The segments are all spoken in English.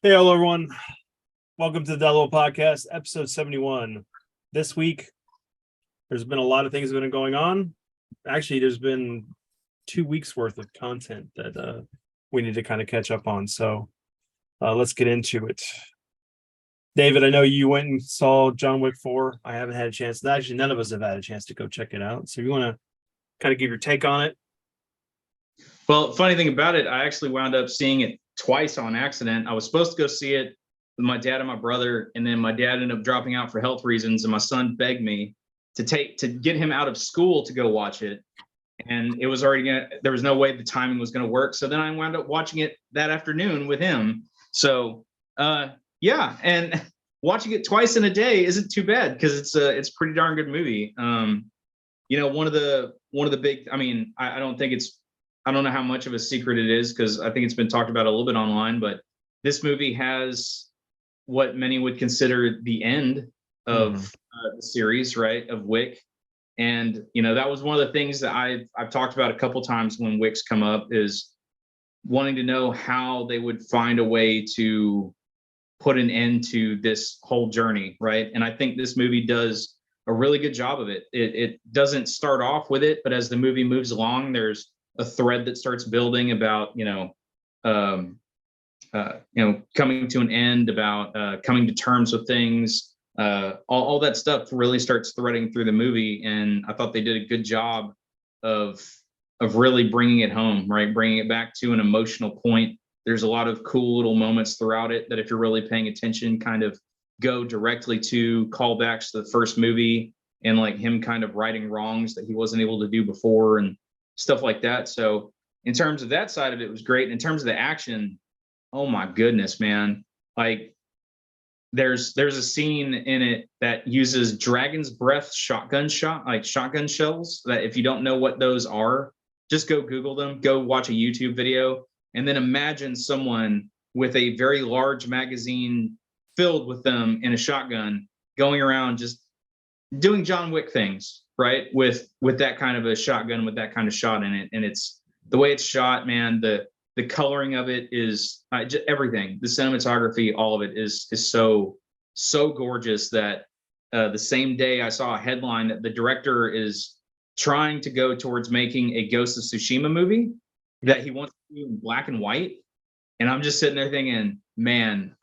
Hey, hello, everyone. Welcome to the Dello Podcast, episode 71. This week, there's been a lot of things that have been going on. Actually, there's been 2 weeks worth of content that we need to kind of catch up on. So let's get into it. David, I know you went and saw John Wick 4. I haven't had a chance. Actually, none of us have had a chance to go check it out. So you want to kind of give your take on it? Well, funny thing about it, I actually wound up seeing it twice on accident. I was supposed to go see it with my dad and my brother, and then my dad ended up dropping out for health reasons, and my son begged me to get him out of school to go watch it. And it was there was no way the timing was gonna work. So then I wound up watching it that afternoon with him. So yeah, and watching it twice in a day isn't too bad because it's a pretty darn good movie. One of the big, I don't know how much of a secret it is because I think it's been talked about a little bit online, but this movie has what many would consider the end of the series, right? Of Wick. And, that was one of the things that I've talked about a couple times when Wick's come up is wanting to know how they would find a way to put an end to this whole journey, right? And I think this movie does a really good job of it. It doesn't start off with it, but as the movie moves along, there's a thread that starts building about coming to an end, about coming to terms with things. All that stuff really starts threading through the movie, and I thought they did a good job of really bringing it home, right? Bringing it back to an emotional point. There's a lot of cool little moments throughout it that, if you're really paying attention, kind of go directly to callbacks to the first movie and like him kind of righting wrongs that he wasn't able to do before and stuff like that. So in terms of that side of it, it was great. In terms of the action, oh my goodness, man. Like there's a scene in it that uses dragon's breath shotgun shells that, if you don't know what those are, just go Google them, go watch a YouTube video, and then imagine someone with a very large magazine filled with them in a shotgun going around just doing John Wick things, right? With that kind of a shotgun, with that kind of shot in it. And it's the way it's shot, man, the coloring of it is just everything. The cinematography, all of it is so gorgeous that the same day I saw a headline that the director is trying to go towards making a Ghost of Tsushima movie that he wants to do in black and white. And I'm just sitting there thinking, man,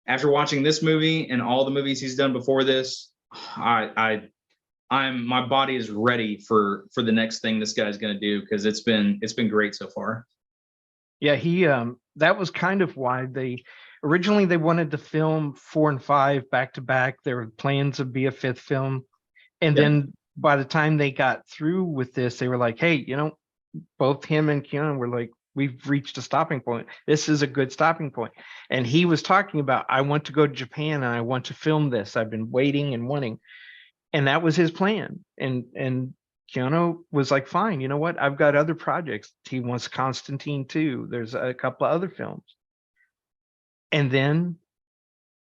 after watching this movie and all the movies he's done before this, my body is ready for the next thing this guy's going to do, because it's been great so far. Yeah, that was kind of why they originally wanted to film 4 and 5 back to back. There were plans to be a 5th film, and then by the time they got through with this, they were like, "Hey, both him and Keanu were like, we've reached a stopping point. This is a good stopping point." And he was talking about, "I want to go to Japan and I want to film this. I've been waiting and wanting," and that was his plan. And Keanu was like, "Fine, you know what? I've got other projects." He wants Constantine too. There's a couple of other films. And then,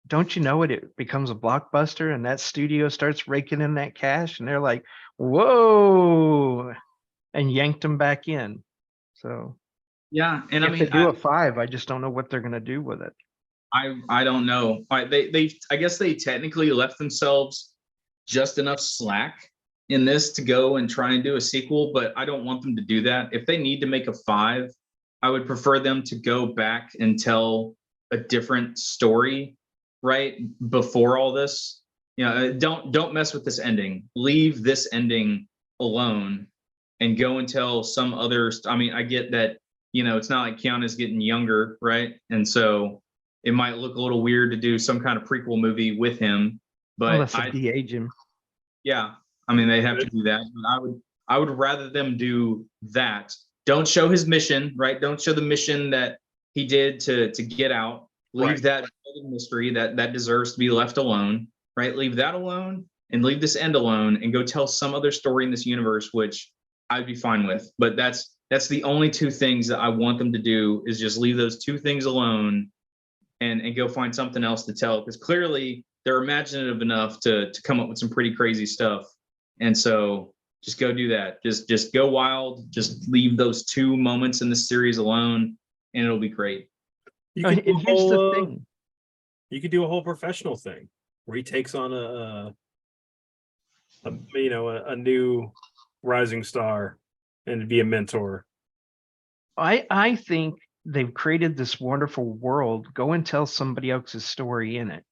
don't you know it? It becomes a blockbuster, and that studio starts raking in that cash, and they're like, "Whoa," and yanked him back in. So yeah, and if they do a 5, I just don't know what they're going to do with it. I don't know. I guess they technically left themselves just enough slack in this to go and try and do a sequel, but I don't want them to do that. If they need to make a 5, I would prefer them to go back and tell a different story, right? Before all this, don't mess with this ending. Leave this ending alone and go and tell some other. I get that, it's not like Keanu's getting younger, right? And so it might look a little weird to do some kind of prequel movie with him, but I de-age him. Yeah, they have to do that. I would rather them do that. Don't show his mission, right? Don't show the mission that he did to get out. Leave that mystery that deserves to be left alone, right? Leave that alone and leave this end alone, and go tell some other story in this universe, which I'd be fine with. But that's the only 2 things that I want them to do, is just leave those 2 things alone and go find something else to tell, because clearly they're imaginative enough to come up with some pretty crazy stuff. And so just go do that. Just go wild. Just leave those 2 moments in the series alone, and it'll be great. You And could do a here's the whole, thing. you could do a whole professional thing where he takes on a new rising star and be a mentor. I think they've created this wonderful world. Go and tell somebody else's story in it.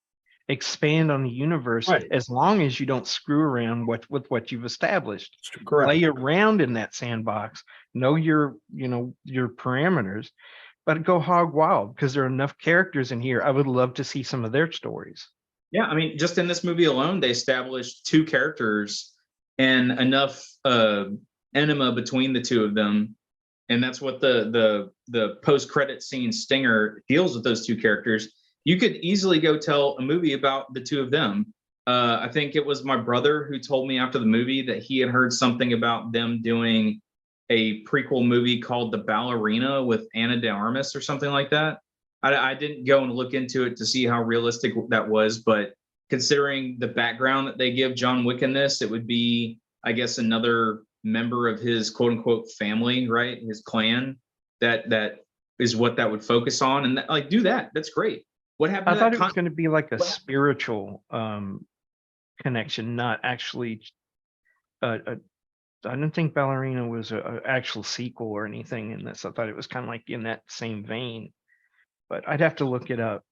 Expand on the universe Right. as long as you don't screw around with what you've established. Correct. Play around in that sandbox. Know your parameters, but go hog wild because there are enough characters in here. I would love to see some of their stories. Yeah, I mean, just in this movie alone, they established two characters and enough enema between the two of them, and that's what the post credit scene stinger deals with those two characters. You could easily go tell a movie about the two of them. I think it was my brother who told me after the movie that he had heard something about them doing a prequel movie called The Ballerina with Anna de Armas or something like that. I didn't go and look into it to see how realistic that was, but considering the background that they give John Wick in this, it would be, I guess, another member of his quote unquote family, right? His clan. That is what that would focus on, and like do that. That's great. What happened I to thought that it was going to be like a What? spiritual connection, not actually. I didn't think Ballerina was a actual sequel or anything in this. I thought it was kind of like in that same vein, but I'd have to look it up.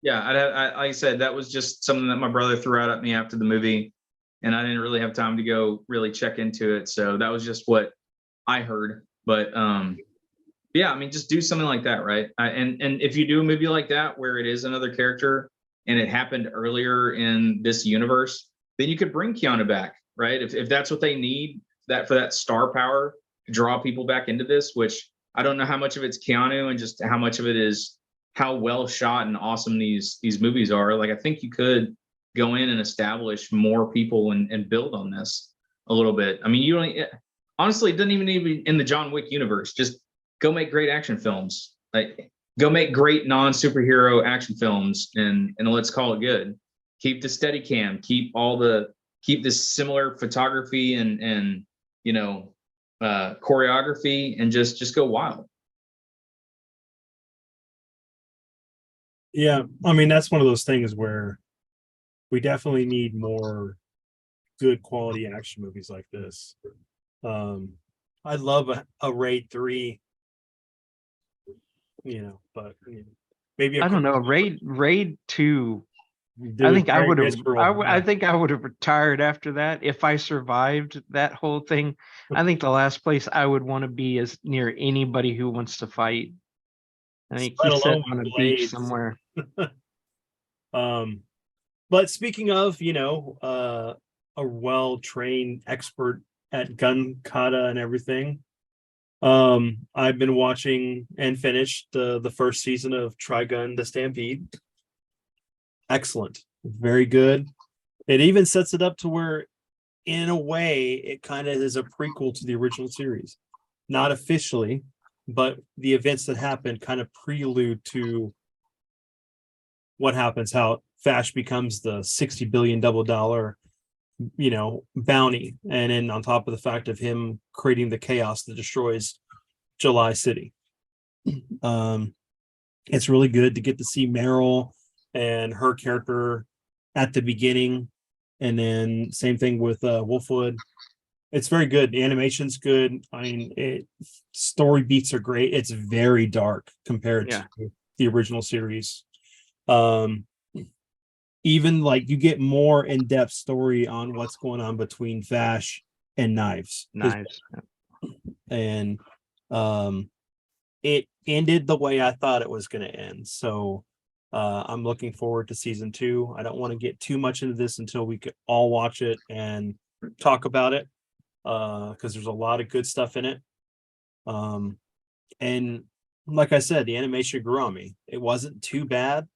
Yeah, like I said, that was just something that my brother threw out at me after the movie, and I didn't really have time to go really check into it. So that was just what I heard. But yeah, I mean, just do something like that, right? And if you do a movie like that where it is another character and it happened earlier in this universe, then you could bring Keanu back, right? If that's what they need, that for that star power to draw people back into this, which I don't know how much of it's Keanu and just how much of it is how well shot and awesome these movies are. Like, I think you could go in and establish more people and build on this a little bit. I mean, you don't honestly, it doesn't even need in the John Wick universe. Just go make great action films. Like, go make great non-superhero action films and let's call it good. Keep the steady cam, keep this similar photography and choreography, and just go wild. Yeah, I mean, that's one of those things where we definitely need more good quality action movies like this. I love a Raid 3, but maybe I don't know. Raid 2. do I it think I very would have. visceral. I think I would have retired after that if I survived that whole thing. I think the last place I would want to be is near anybody who wants to fight. I think Let he's sitting alone on a with beach blades. somewhere. But speaking of, a well-trained expert at gun kata and everything, I've been watching and finished the first season of Trigun: The Stampede. Excellent, very good. It even sets it up to where, in a way, it kind of is a prequel to the original series. Not officially, but the events that happen kind of prelude to what happens, how Fash becomes the $60 billion double dollar, bounty. And then on top of the fact of him creating the chaos that destroys July City. It's really good to get to see Meryl and her character at the beginning. And then same thing with Wolfwood. It's very good. The animation's good. I mean, story beats are great. It's very dark compared to the original series. Even like you get more in-depth story on what's going on between Fash and Knives. And it ended the way I thought it was going to end. So I'm looking forward to season 2. I don't want to get too much into this until we could all watch it and talk about it, because there's a lot of good stuff in it. And like I said, the animation grew on me. It wasn't too bad.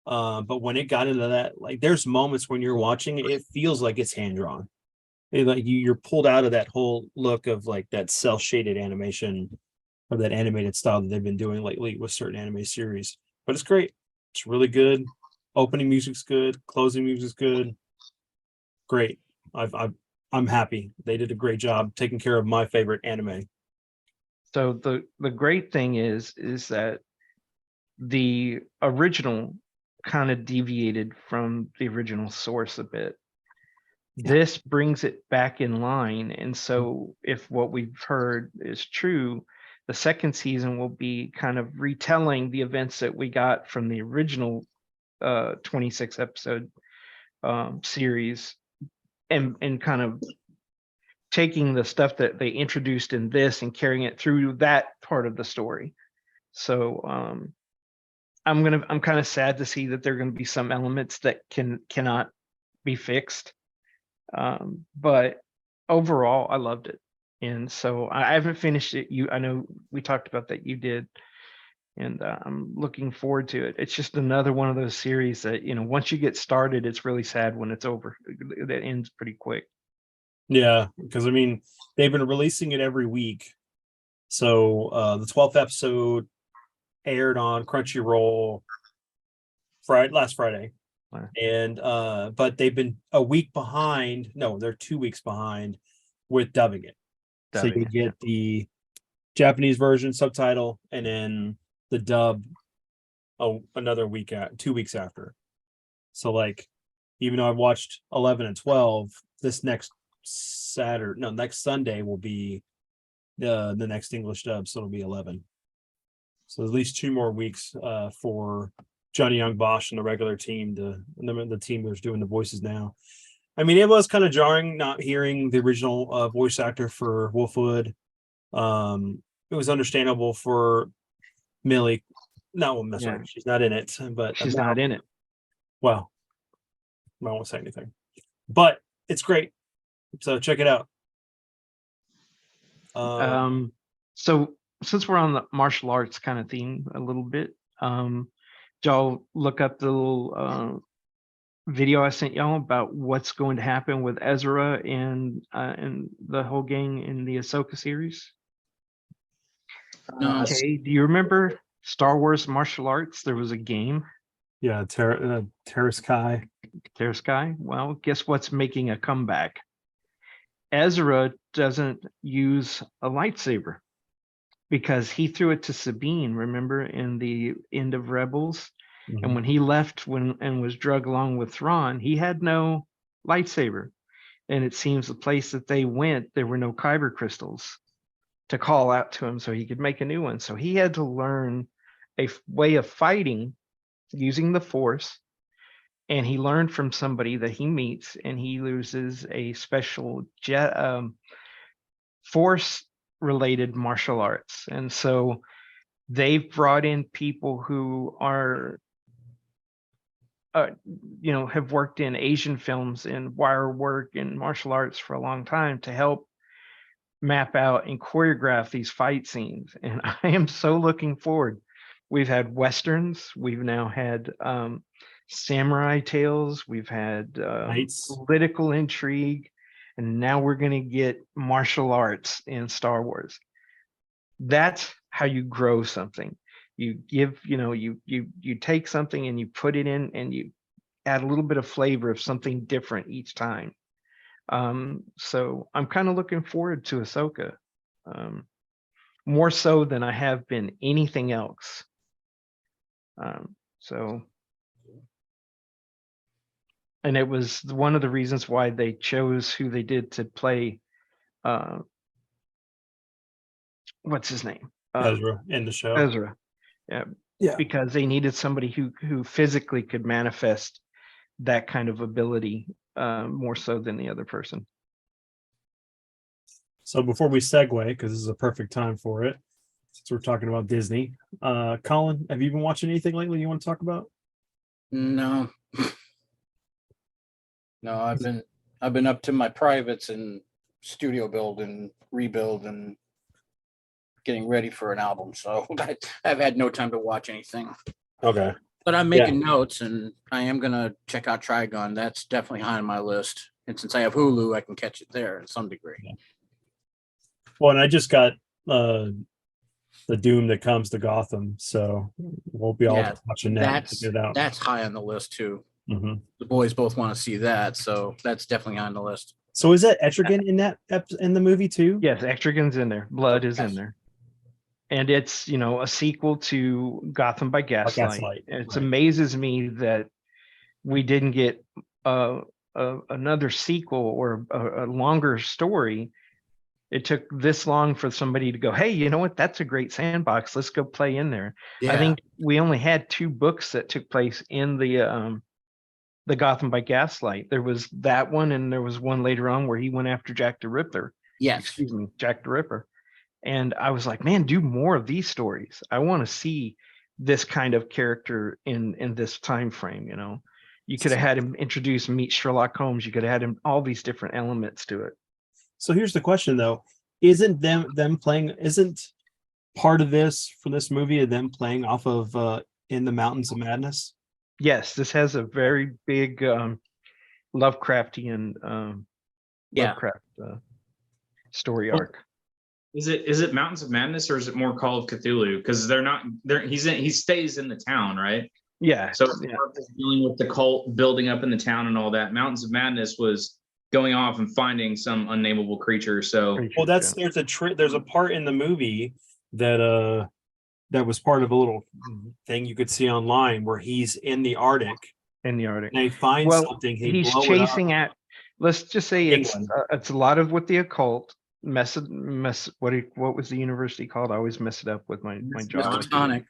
But when it got into that, like, there's moments when you're watching it, it feels like it's hand drawn. Like you're pulled out of that whole look of like that cell shaded animation or that animated style that they've been doing lately with certain anime series. But it's great. It's really good. Opening music's good. Closing music's good. Great. I'm happy. They did a great job taking care of my favorite anime. So the great thing is that the original kind of deviated from the original source a bit. This brings it back in line. And so if what we've heard is true, the second season will be kind of retelling the events that we got from the original 26 episode series and kind of taking the stuff that they introduced in this and carrying it through that part of the story. So I'm kind of sad to see that there are going to be some elements that cannot be fixed. But overall, I loved it. And so I haven't finished it. I know we talked about that, you did, and I'm looking forward to it. It's just another one of those series that, once you get started, it's really sad when it's over. That ends pretty quick. Yeah, because I mean, they've been releasing it every week. So the 12th episode aired on Crunchyroll last Friday. Wow. And but they've been a week behind. No, they're 2 weeks behind with dubbing it. So you get the Japanese version subtitle and then the dub another week 2 weeks after. So like, even though I've watched 11 and 12, this next Sunday will be the next English dub, so it'll be 11. So at least 2 more weeks for Johnny Young Bosch and the regular team, the team that's doing the voices now. I mean, it was kind of jarring not hearing the original voice actor for Wolfwood. It was understandable for Millie. No, that's right. She's not in it, but she's not in it. Well, I won't say anything, but it's great. So check it out. So since we're on the martial arts kind of theme a little bit, y'all look up the little video I sent y'all about what's going to happen with Ezra and the whole gang in the Ahsoka series? No. Okay, do you remember Star Wars martial arts? There was a game. Yeah, Terraskai. Terraskai. Well, guess what's making a comeback? Ezra doesn't use a lightsaber because he threw it to Sabine, remember, in the end of Rebels? Mm-hmm. And when he left and was drugged along with Thrawn, he had no lightsaber. And it seems the place that they went, there were no kyber crystals to call out to him so he could make a new one. So he had to learn a way of fighting using the Force. And he learned from somebody that he meets, and he loses a special Force-related martial arts. And so they've brought in people who are have worked in Asian films and wire work and martial arts for a long time to help map out and choreograph these fight scenes. And I am so looking forward. We've had Westerns. We've now had samurai tales. We've had political intrigue. And now we're going to get martial arts in Star Wars. That's how you grow something. You give, you take something and you put it in and you add a little bit of flavor of something different each time. So I'm kind of looking forward to Ahsoka, more so than I have been anything else. And it was one of the reasons why they chose who they did to play. What's his name? Ezra in the show. Ezra. Yeah. Because they needed somebody who physically could manifest that kind of ability more so than the other person. So before we segue, because this is a perfect time for it, since we're talking about Disney, Colin, have you been watching anything lately you want to talk about? No. No, I've been up to my privates and studio build and rebuild and getting ready for an album. So I've had no time to watch anything. Okay. But I'm making notes, and I am gonna check out Trigun. That's definitely high on my list. And since I have Hulu, I can catch it there in some degree. Yeah. Well, and I just got the Doom That Comes to Gotham, so we'll be all watching that. That's high on the list too. Mm-hmm. The boys both want to see that, so that's definitely on the list. So is that Etrigan in the movie too? Yes, Etrigan's in there. Blood is in there. and it's, you know, a sequel to Gotham by Gaslight. Gaslight, And it right. amazes me that we didn't get another sequel or a longer story. It took this long for somebody to go, hey, you know what? That's a great sandbox. Let's go play in there. I think we only had 2 books that took place in the Gotham by Gaslight. There was that one, and there was one later on where he went after Jack the Ripper. Yes. Excuse me, Jack the Ripper. And I was like, man, do more of these stories. I want to see this kind of character in this time frame. You know, you could have had him introduce meet Sherlock Holmes. You could have had him all these different elements to it. So here's the question though. Isn't them playing, isn't part of this for this movie them playing off of In the Mountains of Madness? Yes, this has a very big Lovecraftian Lovecraft story Well, arc. Is it Mountains of Madness or is it more Call of Cthulhu? Because they're not there. He stays in the town, right? Yeah. So it's more of just dealing with the cult building up in the town and all that. Mountains of Madness was going off and finding some unnameable creature. So Well, there's a part in the movie that that was part of a little thing you could see online where he's in the Arctic in the Arctic. and he finds something. He's blow it up. chasing at. Let's just say England. it's a lot of what the occult mess. What was the university called? I always mess it up with my geography. Miskatonic.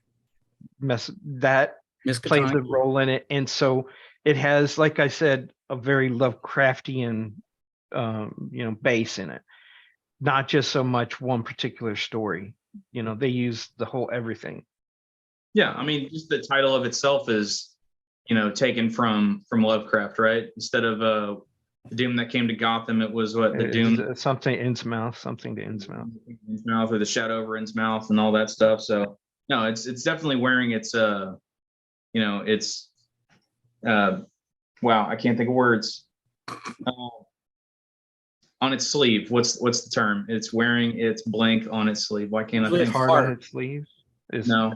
That plays a role in it, and so it has, like I said, a very Lovecraftian, base in it. Not just so much one particular story. You know, they use the whole everything. yeah, I mean, just the title of itself is, taken from Lovecraft, right? Instead of the Doom that came to Gotham, it was what the Doom something Innsmouth, something to Innsmouth. Innsmouth, or the shadow over Innsmouth and all that stuff. So no, it's definitely wearing its it's wow, I can't think of words. On its sleeve. What's the term? It's wearing its blank on its sleeve. Why can't I think? Heart on its sleeve is No.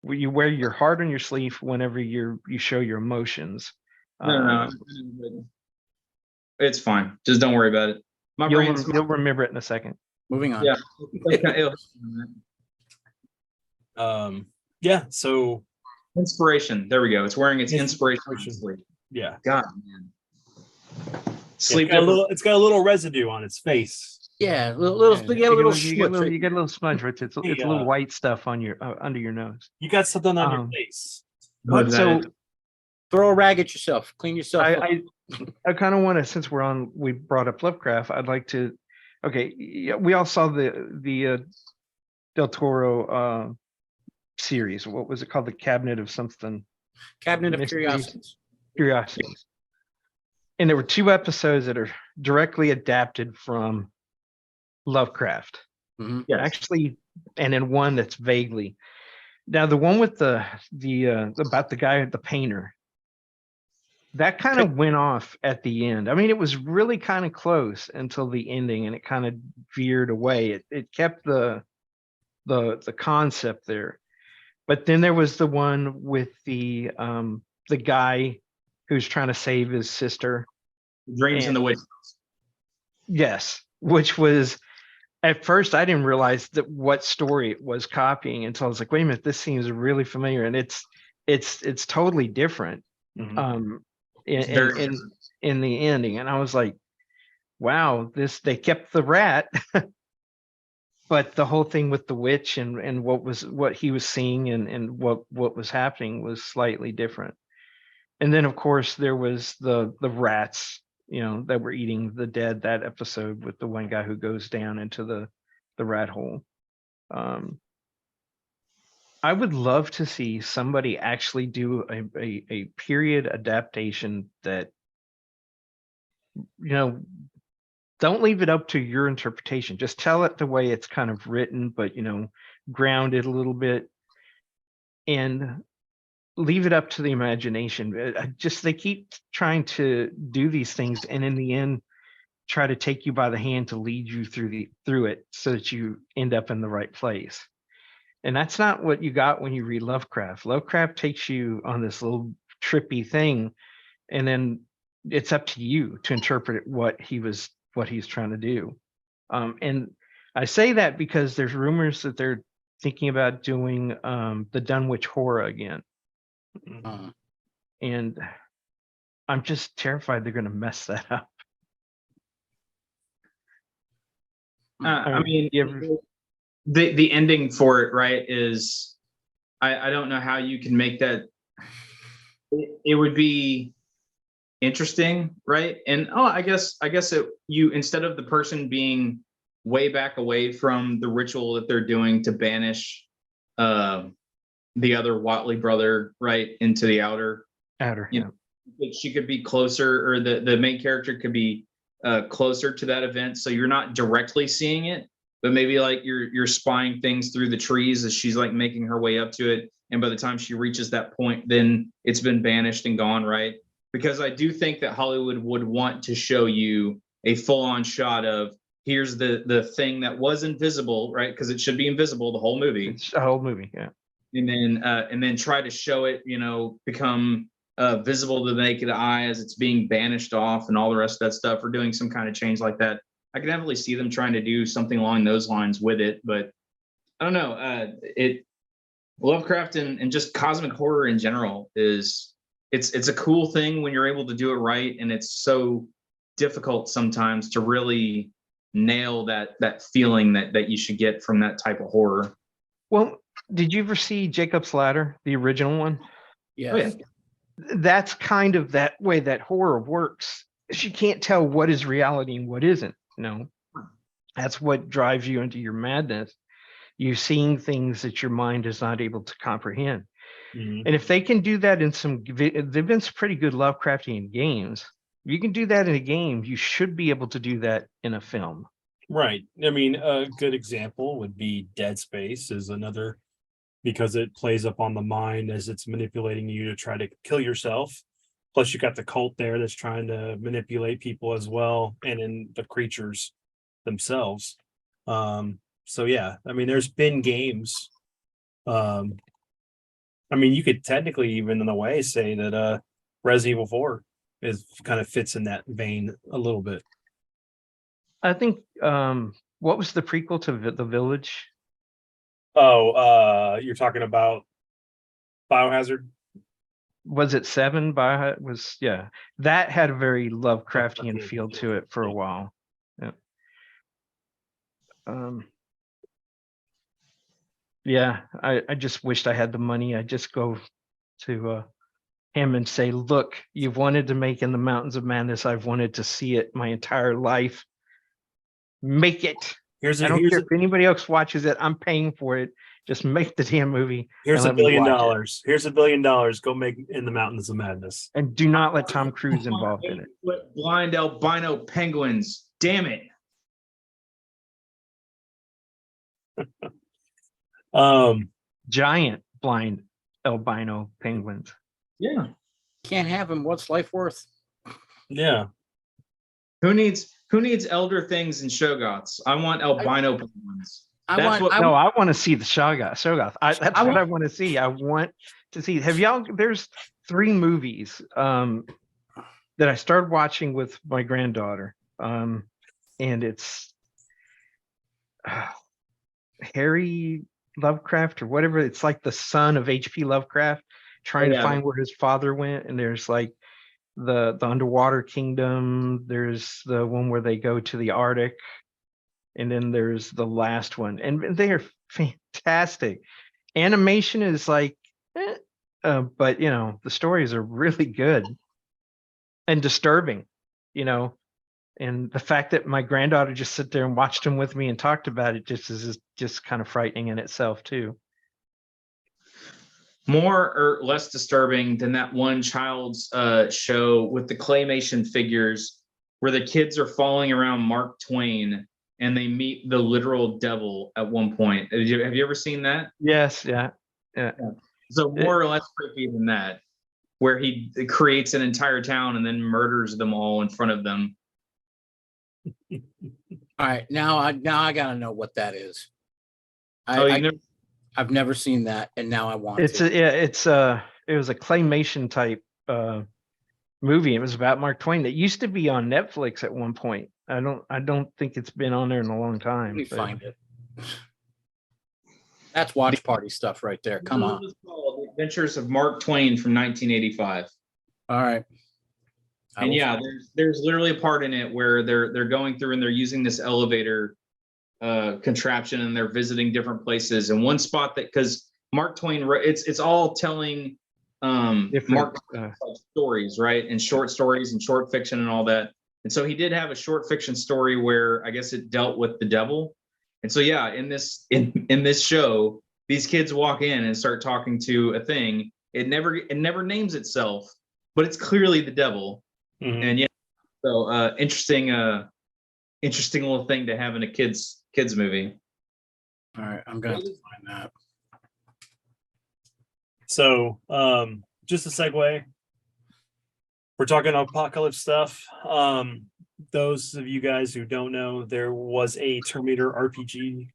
You wear your heart on your sleeve whenever you show your emotions. No. It's fine. Just don't worry about it. My brain's You'll remember it in a second. Moving on. Yeah. So inspiration. There we go. It's wearing its inspiration on its sleeve. yeah, God, man. Sleep. it's got a little residue on its face. Yeah, you get a little smudge. It's a little white stuff on your under your nose. You got something on your face. But so throw a rag at yourself. Clean yourself up. I kind of want to, since we brought up Lovecraft, I'd like to. Okay, yeah, we all saw the Del Toro series. What was it called? The Cabinet of something. Cabinet of Curiosities. And there were 2 episodes that are directly adapted from Lovecraft. Mm-hmm. Yes. Actually, and then one that's vaguely. Now the one with the about the guy, the painter, that kind of went off at the end. I mean, it was really kind of close until the ending, and it kind of veered away. It kept the concept there, but then there was the one with the guy who's trying to save his sister. Dreams in the Witch. Yes, which was, at first I didn't realize that what story it was copying until I was like, wait a minute, this seems really familiar, and it's totally different. Mm-hmm. In the ending, and I was like, wow, they kept the rat, but the whole thing with the witch and what he was seeing and what was happening was slightly different. And then, of course, there was the rats, that were eating the dead, that episode with the one guy who goes down into the rat hole. I would love to see somebody actually do a period adaptation that, don't leave it up to your interpretation. Just tell it the way it's kind of written, but, ground it a little bit. And leave it up to the imagination. They keep trying to do these things, and in the end, try to take you by the hand to lead you through it, so that you end up in the right place. And that's not what you got when you read Lovecraft. Lovecraft takes you on this little trippy thing, and then it's up to you to interpret what he's trying to do. And I say that because there's rumors that they're thinking about doing the Dunwich Horror again, Uh, and I'm just terrified they're going to mess that up. I mean, you ever- the ending for it, right, is I don't know how you can make that. It would be interesting, right? And I guess you, instead of the person being way back away from the ritual that they're doing to banish the other Watley brother, right, into the outer, Outer, you yeah. know, that she could be closer, or the main character could be closer to that event, so you're not directly seeing it, but maybe like you're spying things through the trees as she's like making her way up to it, and by the time she reaches that point, then it's been banished and gone, right? Because I do think that Hollywood would want to show you a full-on shot of, here's the thing that was invisible, right? Because it should be invisible the whole movie, It's a whole movie, yeah. and then try to show it, become visible to the naked eye as it's being banished off and all the rest of that stuff, or doing some kind of change like that. I can definitely see them trying to do something along those lines with it, but I don't know. Lovecraft and just cosmic horror in general it's a cool thing when you're able to do it right, and it's so difficult sometimes to really nail that feeling that you should get from that type of horror. Well, did you ever see Jacob's Ladder, the original one? yeah. Oh, yeah. That's kind of that way that horror works. She can't tell what is reality and what isn't. That's what drives you into your madness. You're seeing things that your mind is not able to comprehend. Mhm. And if they can do that in there've been some pretty good Lovecraftian games. If you can do that in a game, you should be able to do that in a film. Right. I mean, a good example would be Dead Space is another, because it plays up on the mind as it's manipulating you to try to kill yourself. Plus, you got the cult there that's trying to manipulate people as well, and in the creatures themselves. So yeah, I mean, there's been games. I mean, you could technically even in a way say that Resident Evil 4 is kind of fits in that vein a little bit. I think what was the prequel to The Village? Oh, you're talking about Biohazard? Was it 7? That had a very Lovecraftian Okay, feel to it for a yeah. while. Yeah. Yeah, I just wished I had the money. I just go to him and say, look, you've wanted to make In the Mountains of Madness. I've wanted to see it my entire life. Make it. Here's I a don't here's care a, if anybody else watches it. I'm paying for it. Just make the damn movie here's and $1 let me billion. watch it. Here's $1 billion. Go make In the Mountains of Madness. And do not let Tom Cruise involved in it. 8-foot blind albino penguins. Damn it. Giant blind albino penguins. Yeah. Can't have him. What's life worth? Yeah. Who needs elder things and Shoggoths? I want albino penguins. That's what- No, I want to see the Shoggoth. That's I what want- I want to see. I want to see. Have y'all? There's 3 movies that I started watching with my granddaughter, and it's Harry Lovecraft or whatever. It's like the son of H.P. Lovecraft trying to find where his father went. And there's like the underwater kingdom. There's the one where they go to the Arctic. And then there's the last one, and they are fantastic. Animation is like, but the stories are really good and disturbing, and the fact that my granddaughter just sit there and watched them with me and talked about it just kind of frightening in itself too. More or less disturbing than that one child's show with the claymation figures where the kids are following around Mark Twain and they meet the literal devil at one point. Have you ever seen that? Yes, yeah. So more or less creepy than that, where he creates an entire town and then murders them all in front of them. All right, now I gotta know what that is. I've never seen that, and now I want It was a claymation type movie. It was about Mark Twain. That used to be on Netflix at one point. I don't think it's been on there in a long time. Let me find it. That's watch party stuff right there. Come on. This is called The Adventures of Mark Twain from 1985. All right. I And will- yeah, there's literally a part in it where they're going through and they're using this elevator contraption and they're visiting different places. And one spot that, because Mark Twain, it's all telling Different, Mark stories, right? And short stories and short fiction and all that. And so he did have a short fiction story where I guess it dealt with the devil. And so yeah, in this show, these kids walk in and start talking to a thing. It never names itself, but it's clearly the devil. Mhm. And yeah, so interesting little thing to have in a kids movie. All right. I'm going to have to find that. So, just a segue. We're talking apocalypse stuff. Those of you guys who don't know, there was a Terminator RPG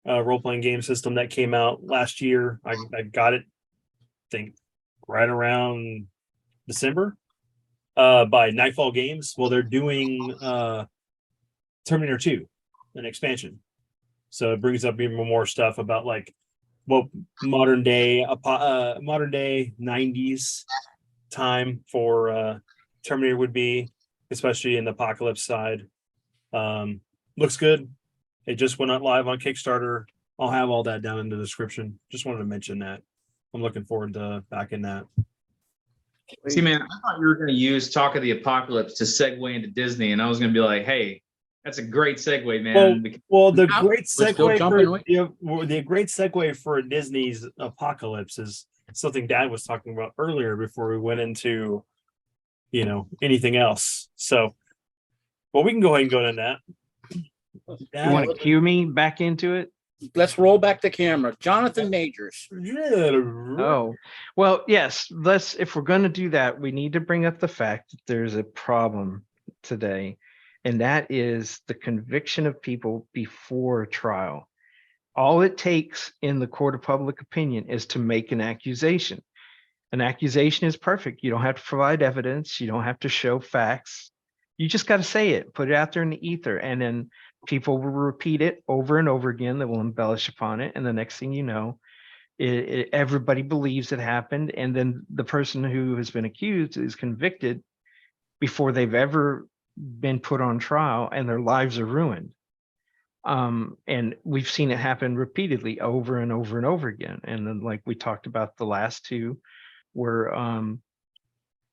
role-playing game system that came out last year. I got it, I think, right around December by Nightfall Games. Well, they're doing Terminator 2, an expansion. So it brings up even more stuff about like what modern day 90s time for Terminator would be, especially in the apocalypse side. Looks good. It just went out live on Kickstarter. I'll have all that down in the description. Just wanted to mention that. I'm looking forward to backing that. See, man, I thought you were going to use Talk of the Apocalypse to segue into Disney, and I was going to be like, "Hey, that's a great segue, man." Well, the Now, great we're still segue jumping, for right? the great segue for Disney's apocalypse is something Dad was talking about earlier before we went into, anything else. So, well, we can go ahead and go into that. You want to cue me back into it? Let's roll back the camera. Jonathan Majors. Oh, well, yes. If we're going to do that, we need to bring up the fact that there's a problem today, and that is the conviction of people before trial. All it takes in the court of public opinion is to make an accusation. An accusation is perfect. You don't have to provide evidence. You don't have to show facts. You just got to say it, put it out there in the ether, and then people will repeat it over and over again. They will embellish upon it. And the next thing you know, everybody believes it happened. And then the person who has been accused is convicted before they've ever been put on trial, and their lives are ruined. And we've seen it happen repeatedly over and over and over again. And then, like we talked about, the last two were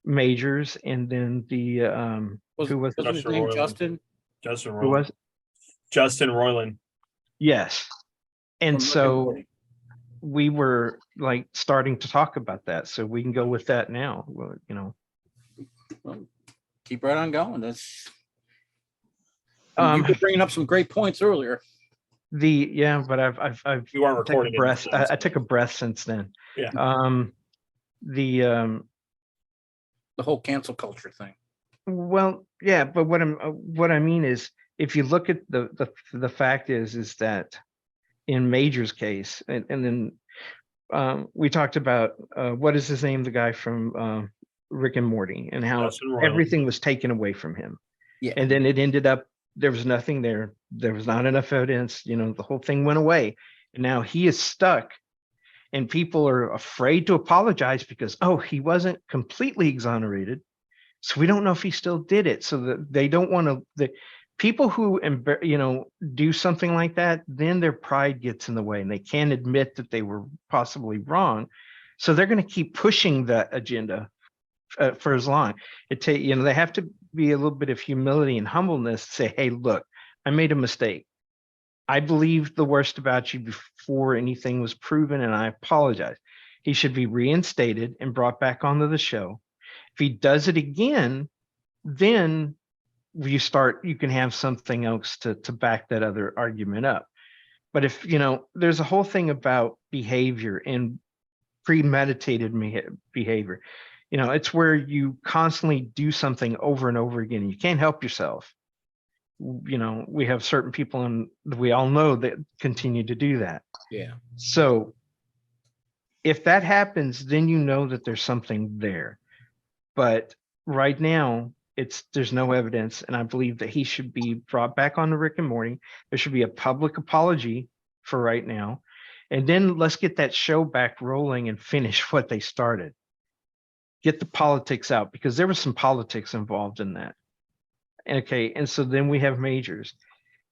Majors, and then the who was Wasn't his Justin name Roiland. Justin? Justin who Roiland. was Justin Roiland. yes. And From Rick and so Morty. we were like starting to talk about that, so we can go with that now. Well, Well, keep right on going. That's Um, you were bringing up some great points earlier. but I've We weren't taken recording a breath. it. I took a breath since then. Yeah. The The whole cancel culture thing. Well, yeah, but what I mean is, if you look at the fact is that in Major's case, and then we talked about what is his name, the guy from Rick and Morty, and how Justin Roiland. everything was taken away from him. Yeah. And then it ended up there was nothing there. There was not enough evidence. The whole thing went away, and now he is stuck. And people are afraid to apologize because, he wasn't completely exonerated. So we don't know if he still did it. So that they don't want to, the people who, do something like that, then their pride gets in the way and they can't admit that they were possibly wrong. So they're going to keep pushing that agenda for as long. They have to be a little bit of humility and humbleness to say, hey, look, I made a mistake. I believed the worst about you before anything was proven, and I apologize. He should be reinstated and brought back onto the show. If he does it again, then you can have something else to back that other argument up. But if, there's a whole thing about behavior and premeditated behavior. It's where you constantly do something over and over again. You can't help yourself. We have certain people, and we all know that continue to do that. Yeah. So if that happens, then you know that there's something there. But right now, there's no evidence, and I believe that he should be brought back on the Rick and Morty. There should be a public apology for right now, And then let's get that show back rolling and finish what they started. Get the politics out, because there was some politics involved in that. Okay, and so then we have Majors.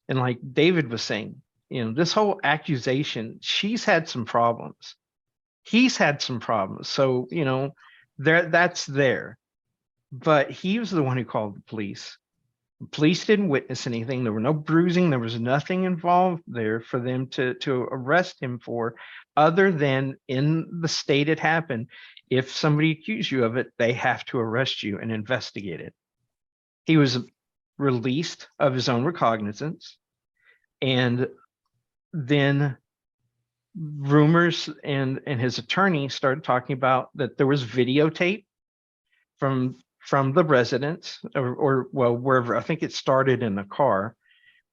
And like David was saying, this whole accusation, she's had some problems. He's had some problems. So, that's there. But he was the one who called the police. The police didn't witness anything. There were no bruising. There was nothing involved there for them to arrest him for, other than in the state it happened. If somebody accused you of it, they have to arrest you and investigate it. He was released of his own recognizance. And then rumors and his attorney started talking about that there was videotape from the residence or wherever. I think it started in the car.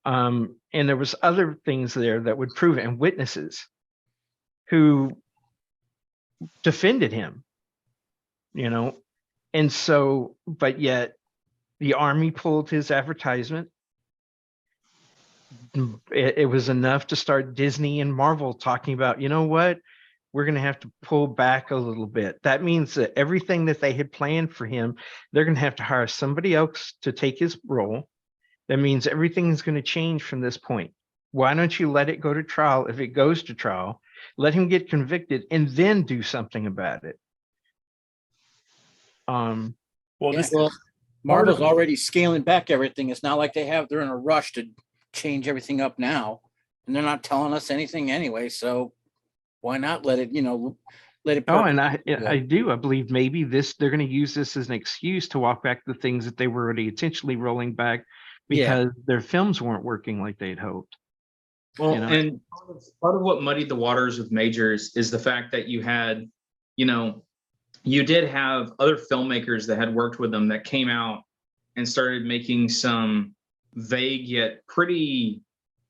And there was other things there that would prove it, and witnesses who defended him, and so, but yet the Army pulled his advertisement. It was enough to start Disney and Marvel talking about, what, we're going to have to pull back a little bit. That means that everything that they had planned for him, they're going to have to hire somebody else to take his role. That means everything is going to change from this point. Why don't you let it go to trial? If it goes to trial, let him get convicted and then do something about it. Well, Yeah, this well, Marvel's already scaling back everything. It's not like they're in a rush to change everything up now, and they're not telling us anything anyway. So why not let it, let it? Oh, and I believe maybe they're going to use this as an excuse to walk back the things that they were already intentionally rolling back because their films weren't working like they'd hoped. Well, and part of what muddied the waters with Majors is the fact that you had, you did have other filmmakers that had worked with them that came out and started making some vague yet pretty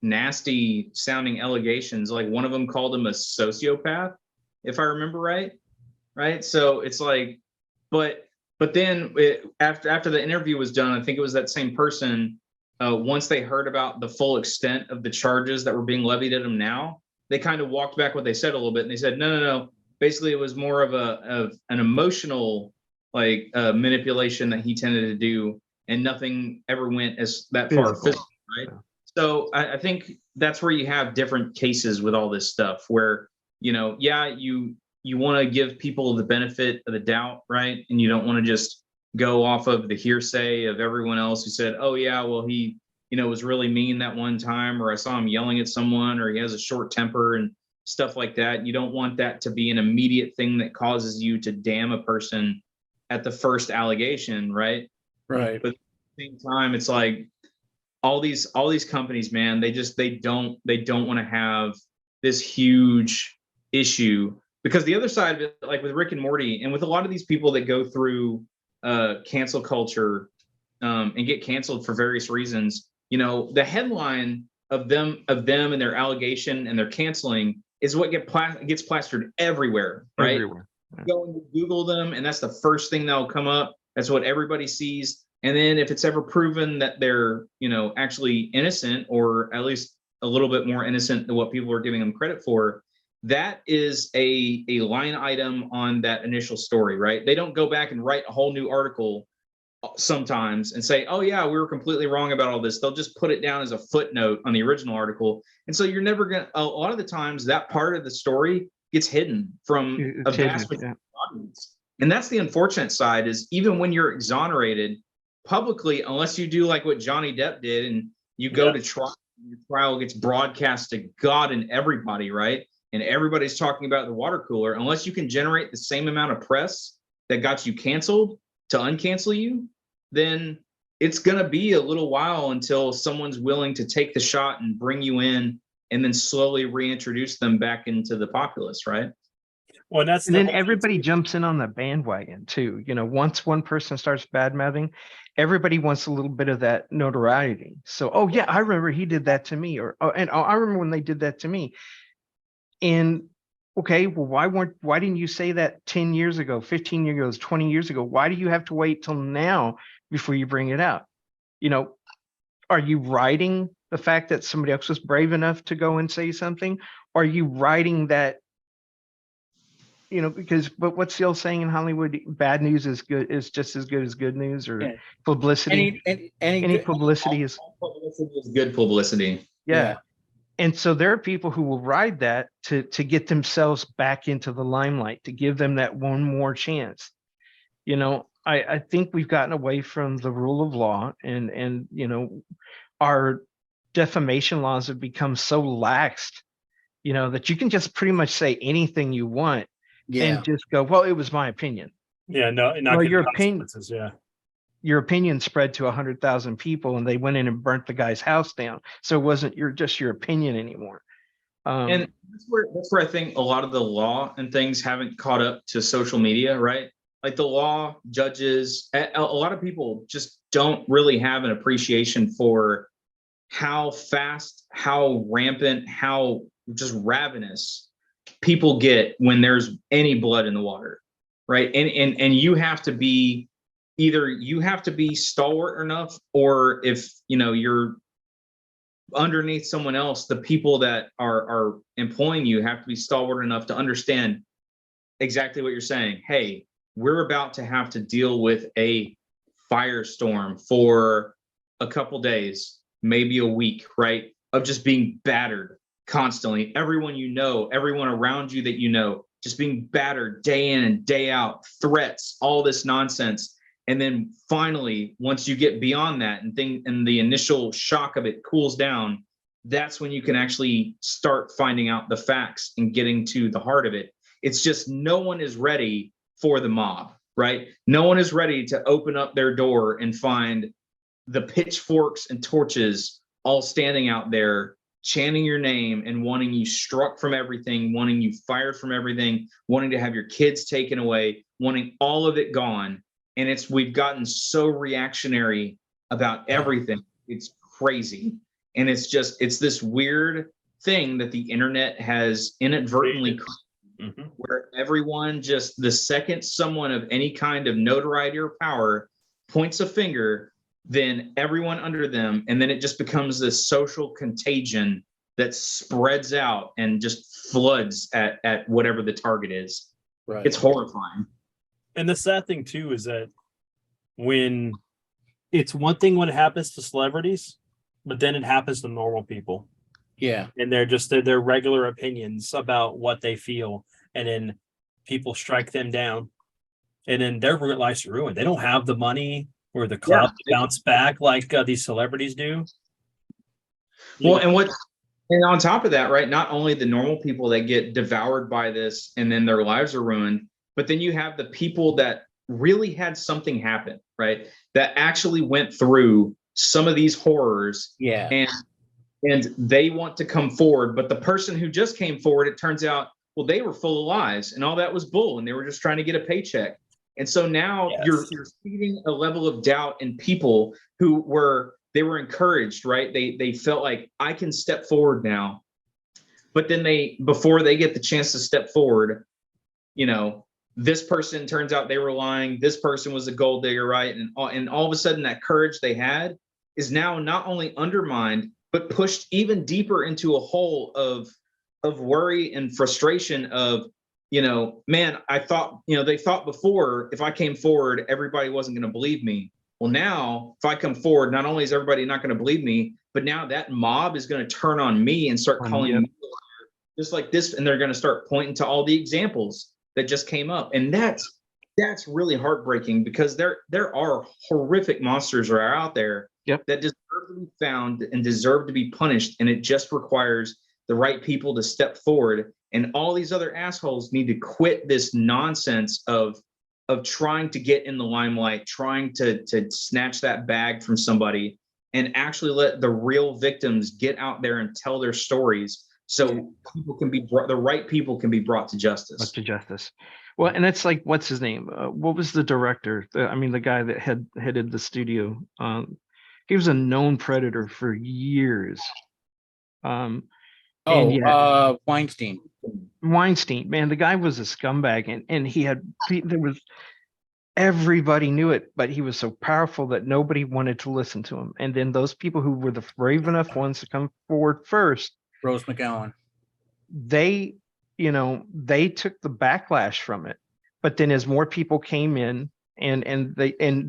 nasty sounding allegations. Like one of them called him a sociopath, if I remember right. Right. So it's like, but then after the interview was done, I think it was that same person. Once they heard about the full extent of the charges that were being levied at him now, they kind of walked back what they said a little bit, and they said, no. Basically, it was more of an emotional manipulation that he tended to do, and nothing ever went that far physically, right? So I think that's where you have different cases with all this stuff, where you want to give people the benefit of the doubt, right? And you don't want to just go off of the hearsay of everyone else who said, oh yeah, well he was really mean that one time, or I saw him yelling at someone, or he has a short temper and stuff like that. You don't want that to be an immediate thing that causes you to damn a person at the first allegation, right? Right. But at the same time, it's like all these companies, man, they don't want to have this huge issue, because the other side of it, like with Rick and Morty and with a lot of these people that go through cancel culture and get canceled for various reasons, the headline of them and their allegation and their canceling is what gets plastered everywhere, right? Everywhere. Yeah. Go and Google them, and that's the first thing that'll come up. That's what everybody sees. And then if it's ever proven that they're, actually innocent, or at least a little bit more innocent than what people are giving them credit for, that is a line item on that initial story, right? They don't go back and write a whole new article sometimes and say, oh yeah, we were completely wrong about all this. They'll just put it down as a footnote on the original article. And so you're never going to, a lot of the times that part of the story gets hidden from a vast majority of the audience. And that's the unfortunate side, is even when you're exonerated publicly, unless you do like what Johnny Depp did and you go to trial, your trial gets broadcast to God and everybody, right? And everybody's talking about the water cooler. Unless you can generate the same amount of press that got you canceled to uncancel you, then it's going to be a little while until someone's willing to take the shot and bring you in and then slowly reintroduce them back into the populace, right? Well, and then everybody jumps in on the bandwagon too. Once one person starts bad-mouthing, everybody wants a little bit of that notoriety. So, oh yeah, I remember he did that to me, or I remember when they did that to me. And okay, well, why didn't you say that 10 years ago, 15 years ago, 20 years ago? Why do you have to wait till now before you bring it out? Are you writing the fact that somebody else was brave enough to go and say something? Or are you riding that, because, but what's the old saying in Hollywood? Bad news is just as good as good news, or Yeah. publicity. Any publicity is, All publicity is good publicity. yeah. And so there are people who will ride that to get themselves back into the limelight, to give them that one more chance. I think we've gotten away from the rule of law, and our defamation laws have become so laxed, that you can just pretty much say anything you want Yeah, and just go, well, it was my opinion. Yeah, no, not Well, getting your opinion- consequences. Yeah. Your opinion spread to 100,000 people, and they went in and burnt the guy's house down. So it wasn't just your opinion anymore. And that's where I think a lot of the law and things haven't caught up to social media, right? Like the law, judges, a lot of people just don't really have an appreciation for how fast, how rampant, how just ravenous people get when there's any blood in the water, right? And you have to be either you have to be stalwart enough, or if you're underneath someone else, the people that are employing you have to be stalwart enough to understand exactly what you're saying. Hey, we're about to have to deal with a firestorm for a couple days, maybe a week, right? Of just being battered constantly. Everyone everyone around you that just being battered day in and day out, threats, all this nonsense. And then finally, once you get beyond that and the initial shock of it cools down, that's when you can actually start finding out the facts and getting to the heart of it. It's just no one is ready for the mob, right? No one is ready to open up their door and find the pitchforks and torches all standing out there, chanting your name and wanting you struck from everything, wanting you fired from everything, wanting to have your kids taken away, wanting all of it gone. And we've gotten so reactionary about everything. It's crazy. And it's this weird thing that the internet has inadvertently created, where everyone just, the second someone of any kind of notoriety or power points a finger, then everyone under them, and then it just becomes this social contagion that spreads out and just floods at whatever the target is. right. It's horrifying. And the sad thing too is that when it's one thing when it happens to celebrities, but then it happens to normal people, Yeah, and they're just their regular opinions about what they feel, and then people strike them down, and then their life's ruined. They don't have the money or the clout to bounce back like these celebrities do. Well, and on top of that, right, not only the normal people that get devoured by this and then their lives are ruined, but then you have the people that really had something happen, right? That actually went through some of these horrors, yeah, and they want to come forward, but the person who just came forward, it turns out, well, they were full of lies and all that was bull, and they were just trying to get a paycheck. And so now you're feeding a level of doubt in people who were encouraged, right? They felt like, I can step forward now. But then before they get the chance to step forward, this person turns out they were lying. This person was a gold digger, right? And all of a sudden that courage they had is now not only undermined, but pushed even deeper into a hole of worry and frustration of, man, I thought, they thought before, if I came forward, everybody wasn't going to believe me. Well, now if I come forward, not only is everybody not going to believe me, but now that mob is going to turn on me and start calling me a liar, just like this. And they're going to start pointing to all the examples that just came up. And that's really heartbreaking, because there are horrific monsters that are out there that deserve to be found and deserve to be punished. And it just requires the right people to step forward. And all these other assholes need to quit this nonsense of trying to get in the limelight, trying to snatch that bag from somebody, and actually let the real victims get out there and tell their stories, so people can be the right people can be brought to justice. Well, and it's like, what's his name? What was the director? The guy that headed the studio. He was a known predator for years. Weinstein. Weinstein, man, the guy was a scumbag, and he had everybody knew it, but he was so powerful that nobody wanted to listen to him. And then those people who were the brave enough ones to come forward first, Rose McGowan. they, they took the backlash from it. But then as more people came in and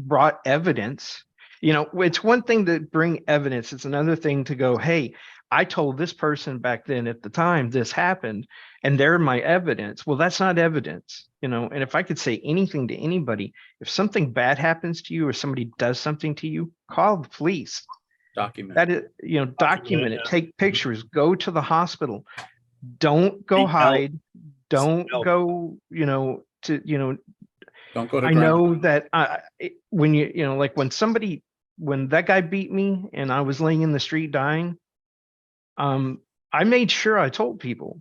brought evidence, it's one thing to bring evidence. It's another thing to go, hey, I told this person back then at the time this happened, and they're my evidence. Well, that's not evidence, and if I could say anything to anybody, if something bad happens to you or somebody does something to you, call the police. Document. That is, document it, yeah. take pictures, go to the hospital. Don't go Seek help. hide. Don't help. go, Don't go to I ground. know that when like when that guy beat me and I was laying in the street dying, I made sure I told people.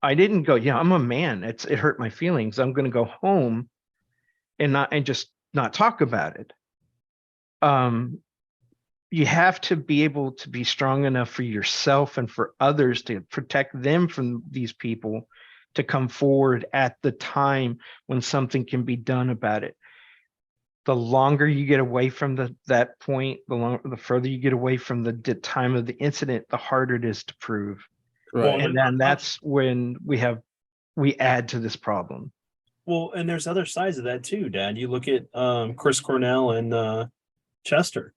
I didn't go, yeah, I'm a man. It hurt my feelings. I'm going to go home and just not talk about it. You have to be able to be strong enough for yourself and for others to protect them from these people to come forward at the time when something can be done about it. The longer you get away from that point, the further you get away from the time of the incident, the harder it is to prove. Right. And then that's when we add to this problem. Well, and there's other sides of that too, Dad. You look at Chris Cornell and Chester.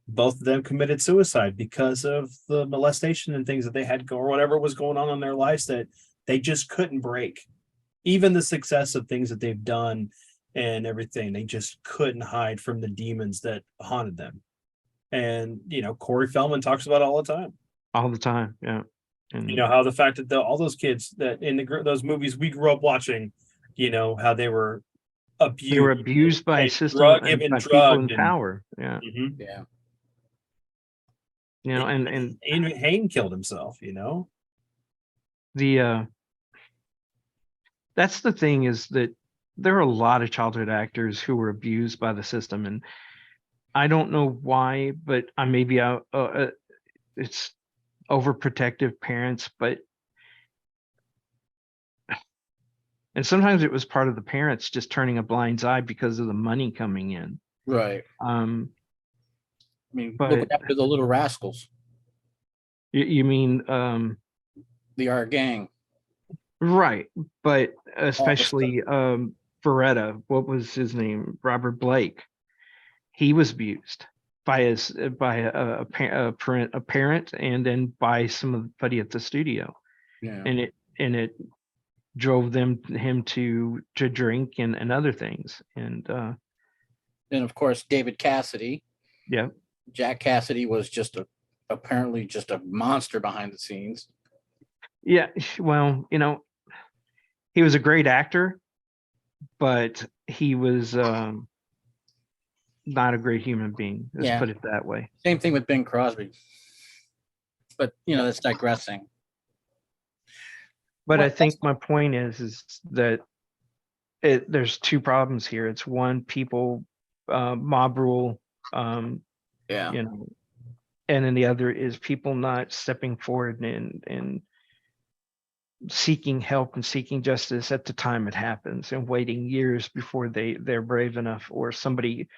Both of them committed suicide because of the molestation and things that they had go or whatever was going on in their lives that they just couldn't break. Even the success of things that they've done and everything, they just couldn't hide from the demons that haunted them. And Corey Feldman talks about it all the time. All the time, yeah. And How the fact that all those kids that in those movies we grew up watching, how they were abused. They were abused by a and system given and by people in drugged and- power. Yeah. Mhm. Yeah. And Hayne killed himself. the that's the thing, is that there are a lot of childhood actors who were abused by the system, and I don't know why, but I maybe it's overprotective parents, and sometimes it was part of the parents just turning a blind eye because of the money coming in. Right. I mean, look But- after the Little Rascals, You mean the Our Gang. right, but especially Beretta, what was his name? Robert Blake. He was abused by a parent and then by somebody at the studio. Yeah. And it drove him to drink and other things. And Then of course David Cassidy. yeah. Jack Cassidy was apparently just a monster behind the scenes. Yeah, well, he was a great actor, but he was not a great human being. Let's Yeah. put it that way. Same thing with Bing Crosby. But that's digressing. But I Well, think my point is that there's two problems here. It's one, people mob rule, Yeah. and then the other is people not stepping forward and seeking help and seeking justice at the time it happens, and waiting years before they're brave enough or somebody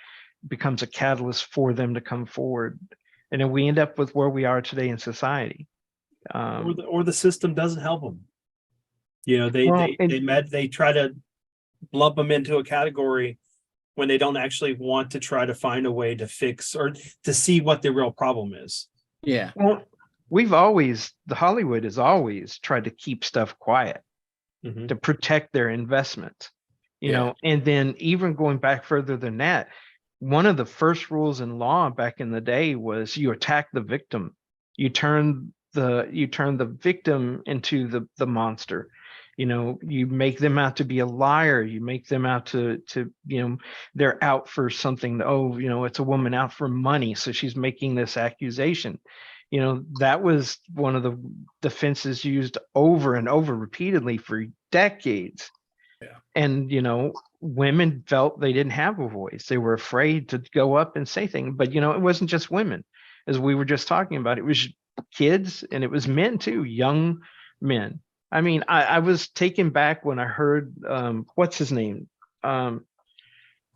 becomes a catalyst for them to come forward. And then we end up with where we are today in society. Or the system doesn't help them. They try to lump them into a category when they don't actually want to try to find a way to fix or to see what the real problem is. Yeah. Well, the Hollywood has always tried to keep stuff quiet Mhm. to protect their investment, Yeah. and then even going back further than that, one of the first rules in law back in the day was you attack the victim. You turn the victim into the monster. You make them out to be a liar. You make them out to they're out for something. It's a woman out for money, so she's making this accusation. That was one of the defenses used over and over repeatedly for decades. Yeah. And women felt they didn't have a voice. They were afraid to go up and say things. But it wasn't just women, as we were just talking about. It was kids, and it was men too, young men. I mean, I was taken back when I heard what's his name?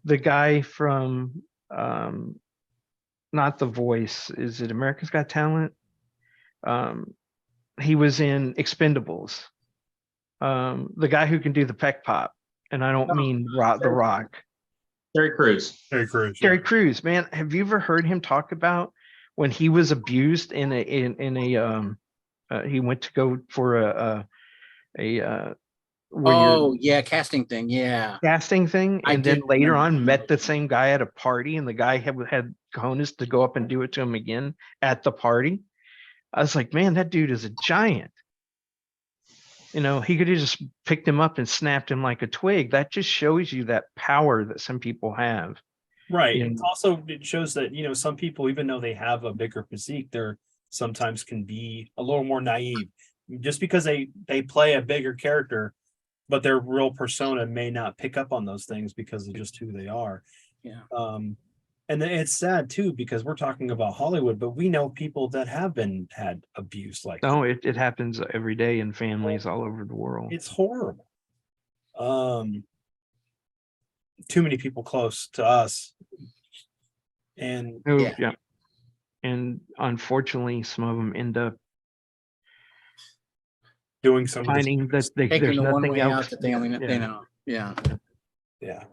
the guy from not The Voice, is it America's Got Talent? He was in Expendables. The guy who can do the peck pop, and I don't mean The Rock. Terry Crews. Terry Crews. Terry Crews, man, have you ever heard him talk about when he was abused in a he went to go for a where you're Oh, yeah, casting thing. Yeah. casting thing, I and then did later remember. on met the same guy at a party, and the guy had cojones to go up and do it to him again at the party. I was like, man, that dude is a giant. You know, he could have just picked him up and snapped him like a twig. That just shows you that power that some people have. Right. Yeah. It's also, it shows that, some people, even though they have a bigger physique, they're sometimes can be a little more naive. Just because they play a bigger character, but their real persona may not pick up on those things because of just who they are. Yeah. And then it's sad too, because we're talking about Hollywood, but we know people that have had abuse like that. No, it happens every day in families all over the world. It's horrible. Too many people close to us. And Oh, Yeah. yeah. And unfortunately, some of them end up doing some of this, finding that there's Taking the one nothing way out else. that they only, Yeah. they know. Yeah. yeah.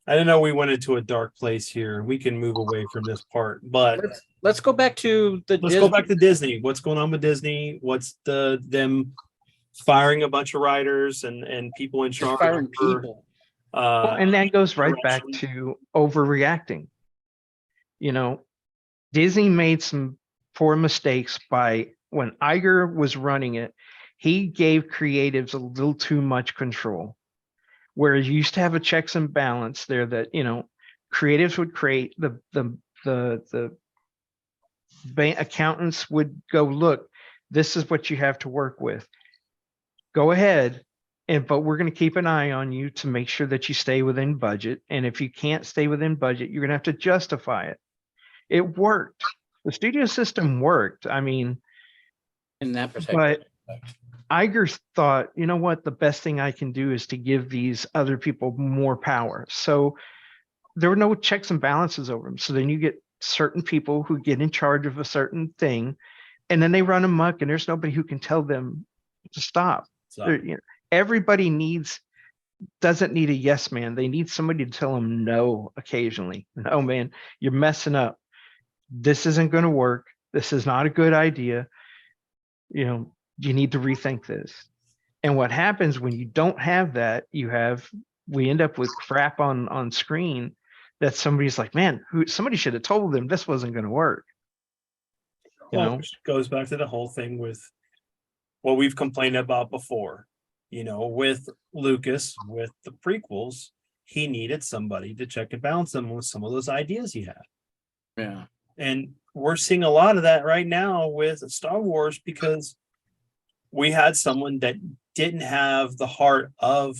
I don't know, we went into a dark place here. We can move away from this part, but Let's go back to the let's go back to Disney. What's going on with Disney? What's them firing a bunch of writers and people in charge? firing for, people. Well, and that goes right back direction. to overreacting. Disney made some poor mistakes by when Iger was running it. He gave creatives a little too much control. Whereas you used to have a checks and balance there that, creatives would create the bank accountants would go, look, this is what you have to work with. Go ahead. But we're going to keep an eye on you to make sure that you stay within budget. And if you can't stay within budget, you're going to have to justify it. It worked. The studio system worked. I mean, In that perspective. but Iger thought, you know what, the best thing I can do is to give these other people more power. So there were no checks and balances over them. So then you get certain people who get in charge of a certain thing, and then they run amok, and there's nobody who can tell them to stop. So, Everybody doesn't need a yes man. They need somebody to tell them no occasionally. No, man, you're messing up. This isn't going to work. This is not a good idea. You need to rethink this. And what happens when you don't have that, we end up with crap on screen that somebody's like, man, somebody should have told them this wasn't going to work. which goes back to the whole thing with what we've complained about before. With Lucas, with the prequels, he needed somebody to check and balance them with some of those ideas he had. Yeah. And we're seeing a lot of that right now with Star Wars, because we had someone that didn't have the heart of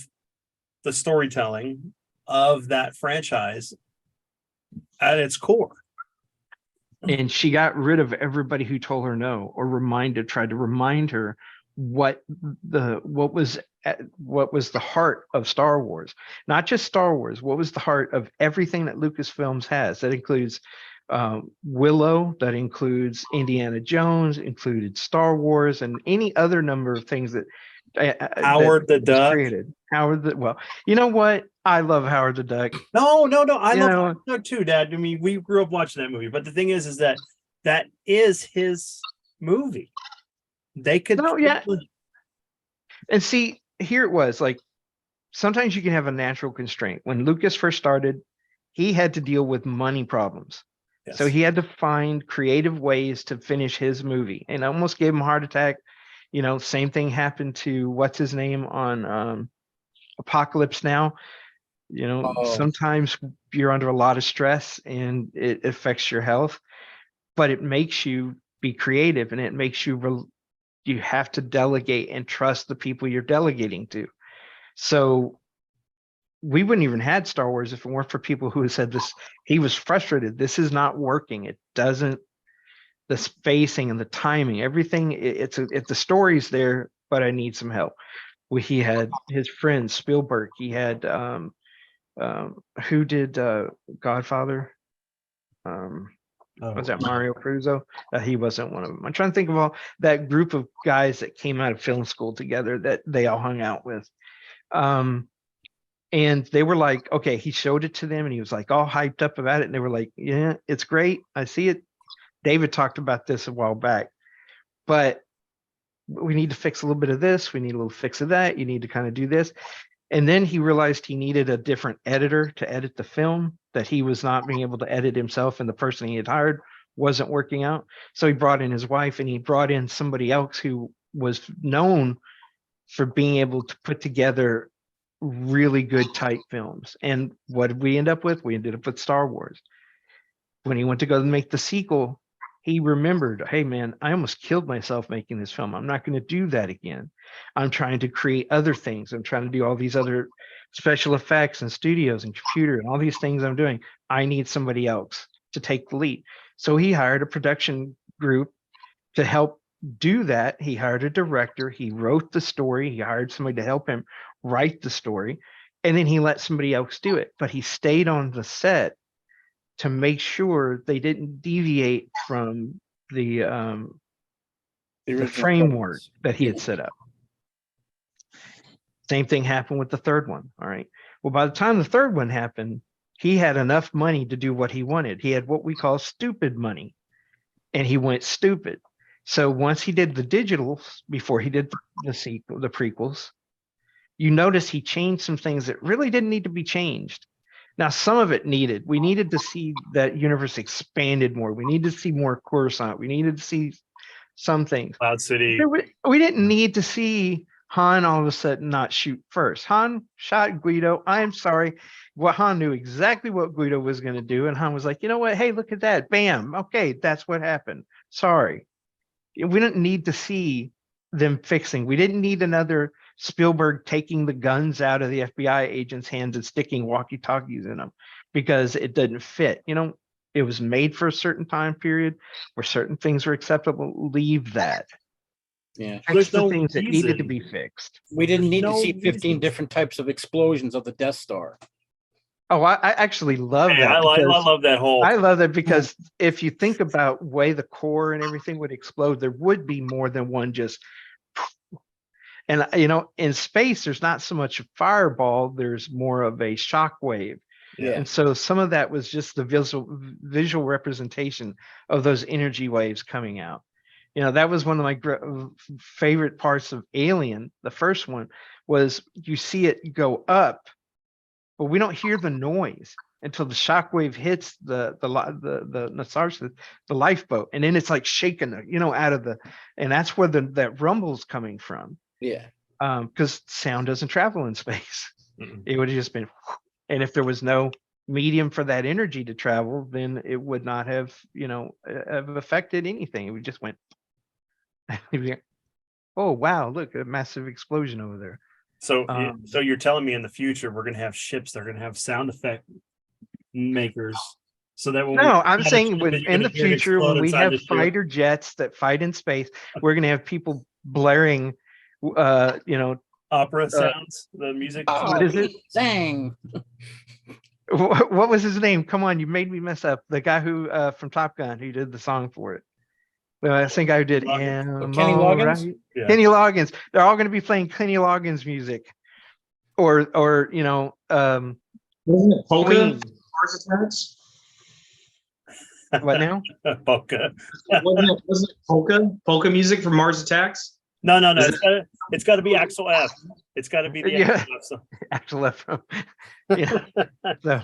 the storytelling of that franchise at its core. And she got rid of everybody who told her no, or tried to remind her what was the heart of Star Wars. Not just Star Wars, what was the heart of everything that Lucasfilms has. That includes Willow, that includes Indiana Jones, included Star Wars, and any other number of things that Howard the Duck. created. Well, you know what? I love Howard the Duck. No. I You love know- Howard the Duck too, Dad. I mean, we grew up watching that movie, but the thing is that is his movie. They could. No, yeah. And see, here it was like, sometimes you can have a natural constraint. When Lucas first started, he had to deal with money problems. Yes. So he had to find creative ways to finish his movie, and almost gave him a heart attack. Same thing happened to what's his name on Apocalypse Now. Sometimes you're under a lot of stress and it affects your health, but it makes you be creative, and it makes you you have to delegate and trust the people you're delegating to. So we wouldn't even had Star Wars if it weren't for people who said this. He was frustrated. This is not working. It doesn't. The spacing and the timing, everything. It's the story's there, but I need some help. He had his friend Spielberg. He had who did Godfather? Was that Mario Puzo? He wasn't one of them. I'm trying to think of all that group of guys that came out of film school together that they all hung out with. And they were like, okay, he showed it to them and he was like all hyped up about it. And they were like, yeah, it's great. I see it. David talked about this a while back, but we need to fix a little bit of this. We need a little fix of that. You need to kind of do this. And then he realized he needed a different editor to edit the film, that he was not being able to edit himself, and the person he had hired wasn't working out. So he brought in his wife, and he brought in somebody else who was known for being able to put together really good tight films. And what did we end up with? We ended up with Star Wars. When he went to go make the sequel, he remembered, hey man, I almost killed myself making this film. I'm not going to do that again. I'm trying to create other things. I'm trying to do all these other special effects and studios and computer and all these things I'm doing. I need somebody else to take the lead. So he hired a production group to help do that. He hired a director. He wrote the story. He hired somebody to help him write the story. And then he let somebody else do it. But he stayed on the set to make sure they didn't deviate from the original framework premise. that he had set up. Same thing happened with the third one. All right. Well, by the time the third one happened, he had enough money to do what he wanted. He had what we call stupid money, and he went stupid. So once he did the digitals, before he did the sequel, the prequels, you notice he changed some things that really didn't need to be changed. Now, some of it needed. We needed to see that universe expanded more. We needed to see more Coruscant. We needed to see some things. Cloud City. We didn't need to see Han all of a sudden not shoot first. Han shot Guido. I'm sorry. Well, Han knew exactly what Guido was going to do. And Han was like, you know what? Hey, look at that. Bam. Okay, that's what happened. Sorry. We didn't need to see them fixing. We didn't need another Spielberg taking the guns out of the FBI agents' hands and sticking walkie-talkies in them because it didn't fit. You know, it was made for a certain time period where certain things were acceptable. Leave that. Yeah. Fix There's the no things that needed to reason. be fixed. We didn't need to No see 15 reason. different types of explosions of the Death Star. Oh, I actually love Hey, that. I because love that whole. I love that because if you think about way the core and everything would explode, there would be more than one just. And you know, in space, there's not so much a fireball, there's more of a shock wave. Yeah. And so some of that was just the visual representation of those energy waves coming out. You know, that was one of my favorite parts of Alien. The first one was you see it go up, but we don't hear the noise until the shockwave hits the lifeboat, and then it's like shaking, you know, out of the, and that's where that rumble's coming from. Yeah. Because sound doesn't travel in space. Mm-mm. It would have just been, and if there was no medium for that energy to travel, then it would not have, you know, have affected anything. It would just went. Oh wow! Look, a massive explosion over there. So, Um, so you're telling me in the future we're gonna have ships that are gonna have sound effect makers, so that when No, I'm have a saying ship when that you're in gonna the hear it future, when explode we inside have the ship. fighter jets that fight in space, we're gonna have people blaring, you know, Opera sounds, the music. What is it? Zang. what was his name? Come on, you made me mess up. The guy who from Top Gun who did the song for it. The same guy who did Loggins. Kenny Loggins? Right? Yeah. Kenny Loggins. They're all going to be playing Kenny Loggins music, or you know, Wasn't it Polka? Queen. Mars Attacks? What now? Polka. Wasn't it Polka music from Mars Attacks? No. Is It's got to be Axel F. It's got to be the Yeah. Axel F song. Actual left from. Yeah. So,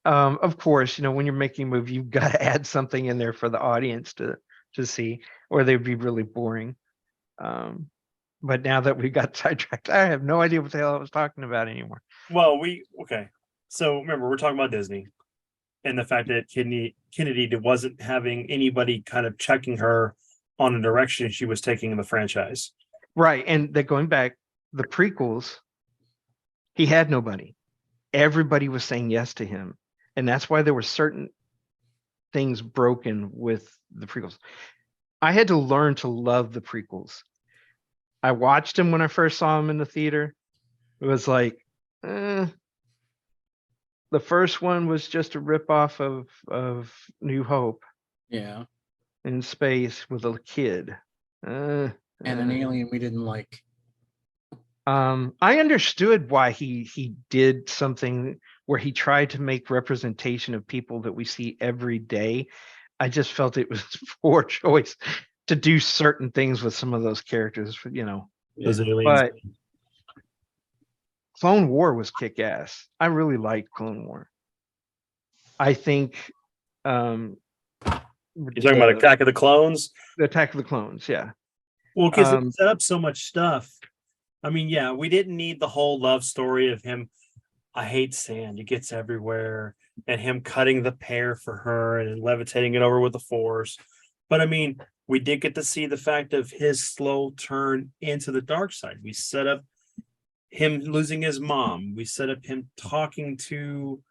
of course, you know, when you're making a movie, you've got to add something in there for the audience to see, or they'd be really boring. But now that we got sidetracked, I have no idea what the hell I was talking about anymore. Well, okay. So remember, we're talking about Disney and the fact that Kennedy wasn't having anybody kind of checking her on the direction she was taking in the franchise. Right. And that going back, the prequels, he had nobody. Everybody was saying yes to him. And that's why there were certain things broken with the prequels. I had to learn to love the prequels. I watched him when I first saw him in the theater. It was like, the first one was just a ripoff of New Hope Yeah. in space with a kid. And an alien we didn't like. I understood why he did something where he tried to make representation of people that we see every day. I just felt it was poor choice to do certain things with some of those characters, you know. Those aliens. But Clone War was kick ass. I really liked Clone War. I think You're talking about Attack of the Clones? the Attack of the Clones, yeah. Well, because it set up so much stuff. I mean, yeah, we didn't need the whole love story of him. I hate sand. It gets everywhere. And him cutting the pear for her and levitating it over with the force. But I mean, we did get to see the fact of his slow turn into the dark side. We set up him losing his mom. We set up him talking to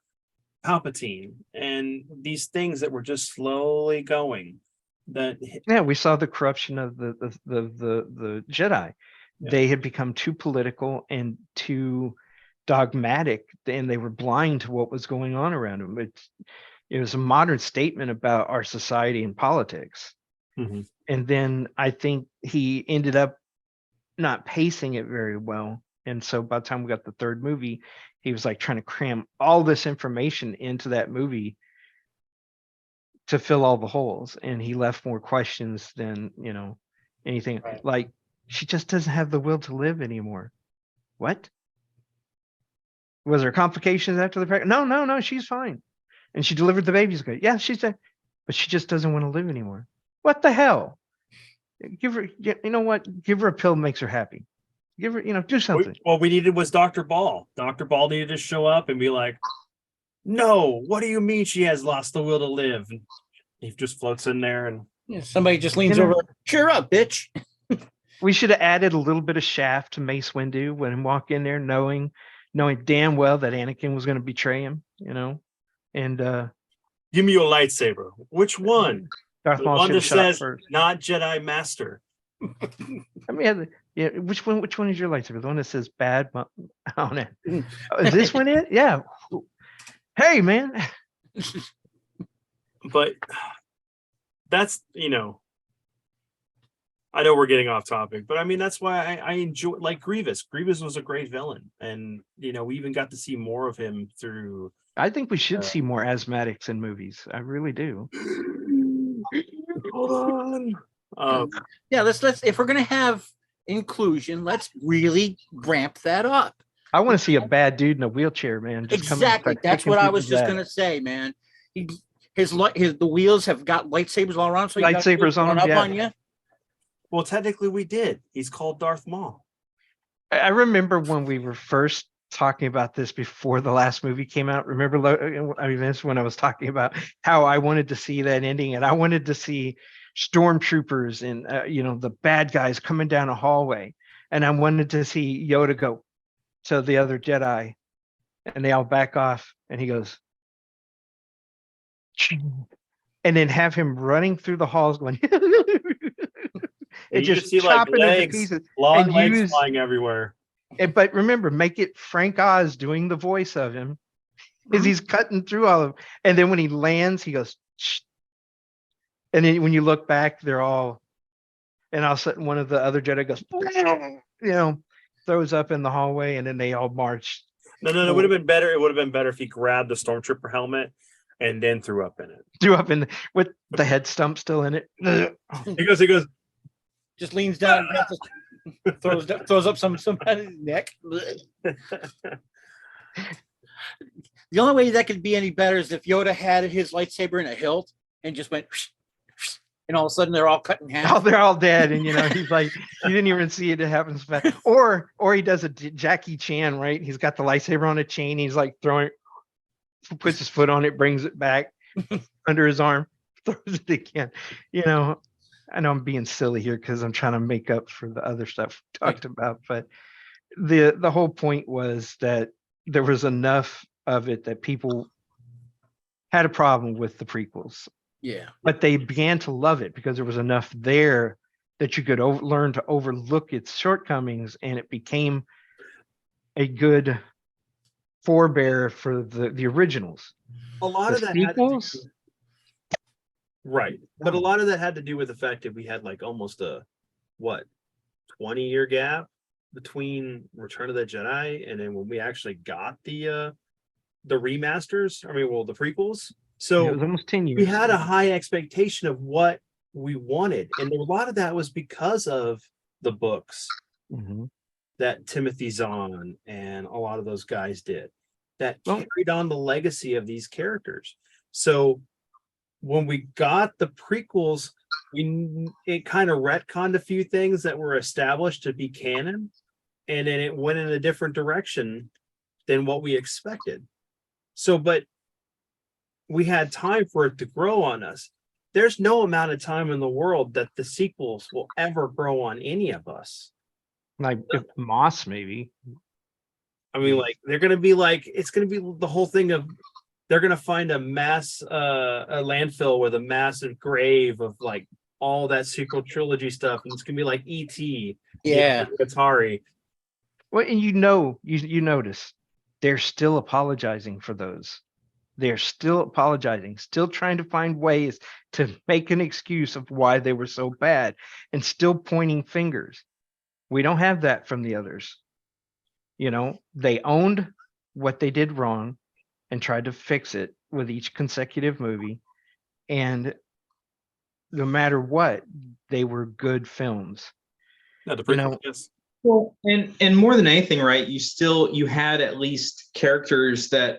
Palpatine and these things that were just slowly going. That Yeah, we saw the corruption of the Jedi. Yeah. They had become too political and too dogmatic, and they were blind to what was going on around them. It was a modern statement about our society and politics. Mhm. And then I think he ended up not pacing it very well. And so by the time we got the third movie, he was like trying to cram all this information into that movie to fill all the holes. And he left more questions than, you know, anything. Right. Like, she just doesn't have the will to live anymore. What? Was there complications after the pregnant? No, she's fine. And she delivered the baby's good. Yeah, she's dead. But she just doesn't want to live anymore. What the hell? Give her, you know what? Give her a pill makes her happy. Give her, you know, do something. What we needed was Dr. Ball. Dr. Ball needed to show up and be like, no, what do you mean she has lost the will to live? And he just floats in there and Yeah, somebody just leans You know- over. Cheer up, bitch. We should have added a little bit of shaft to Mace Windu when he walked in there, knowing damn well that Anakin was going to betray him, you know. And give me your lightsaber. Which one? Darth The Maul one should that have shot says first. not Jedi Master. I mean, yeah. Which one is your lightsaber? The one that says bad on it. Oh, is this one it? Yeah. Hey, man. But that's, you know, I know we're getting off topic, but I mean, that's why I enjoy, like, Grievous. Grievous was a great villain. And, you know, we even got to see more of him through. I think we should see more asthmatics in movies. I really do. Hold on. Yeah, let's if we're gonna have inclusion, let's really ramp that up. I want to see a bad dude in a wheelchair, man. Just come and Exactly. start That's kicking what I people's was just ass. gonna say, man. The wheels have got lightsabers all around, so you got Lightsabers wheels on going them, up yeah. on you. Well, technically we did. He's called Darth Maul. I remember when we were first talking about this before the last movie came out. Remember, I mean, that's when I was talking about how I wanted to see that ending, and I wanted to see stormtroopers and you know, the bad guys coming down a hallway, and I wanted to see Yoda go to the other Jedi, and they all back off, and he goes, and then have him running through the halls going. And It you just see, like, chopping into legs, pieces. long and legs use- flying everywhere. But remember, make it Frank Oz doing the voice of him, because he's cutting through all of them. And then when he lands, he goes, shh. And then when you look back, they're all, and all of a sudden one of the other Jedi goes, you know, throws up in the hallway, and then they all march. No, it would have been better. It would have been better if he grabbed the stormtrooper helmet and then threw up in it. Threw up in with the head stump still in it. He goes, Just leans down, and throws up somebody's neck. The only way that could be any better is if Yoda had his lightsaber in a hilt and just went, and all of a sudden they're all cut in Oh, half. they're all dead, and you know, he's like, you didn't even see it happen so fast. Or he does a Jackie Chan, right? He's got the lightsaber on a chain. He's like throwing, puts his foot on it, brings it back under his arm, throws it again. You know, I know I'm being silly here because I'm trying to make up for the other stuff we talked about, but the whole point was that there was enough of it that people had a problem with the prequels, Yeah. but they began to love it because there was enough there that you could learn to overlook its shortcomings, and it became a good forebear for the originals. A lot The of that had to do, sequels, right, but a lot of that had to do with the fact that we had like almost a what 20-year gap between Return of the Jedi and then when we actually got the remasters. I mean, well, the prequels. it So was almost 10 we years. had a high expectation of what we wanted, and a lot of that was because of the books Mhm. that Timothy Zahn and a lot of those guys did that Well- carried on the legacy of these characters. So when we got the prequels, it kind of retconned a few things that were established to be canon, and then it went in a different direction than what we expected. So, but we had time for it to grow on us. There's no amount of time in the world that the sequels will ever grow on any of us. Like if Moss, maybe. I mean, like they're gonna be like it's gonna be the whole thing of they're gonna find a landfill with a massive grave of like all that sequel trilogy stuff, and it's gonna be like E.T. Yeah. Atari. Well, and you notice they're still apologizing for those. They're still apologizing, still trying to find ways to make an excuse of why they were so bad, and still pointing fingers. We don't have that from the others. You know, they owned what they did wrong and tried to fix it with each consecutive movie. And no matter what, they were good films. No, the You know- yes. Well, and more than anything, right? You had at least characters that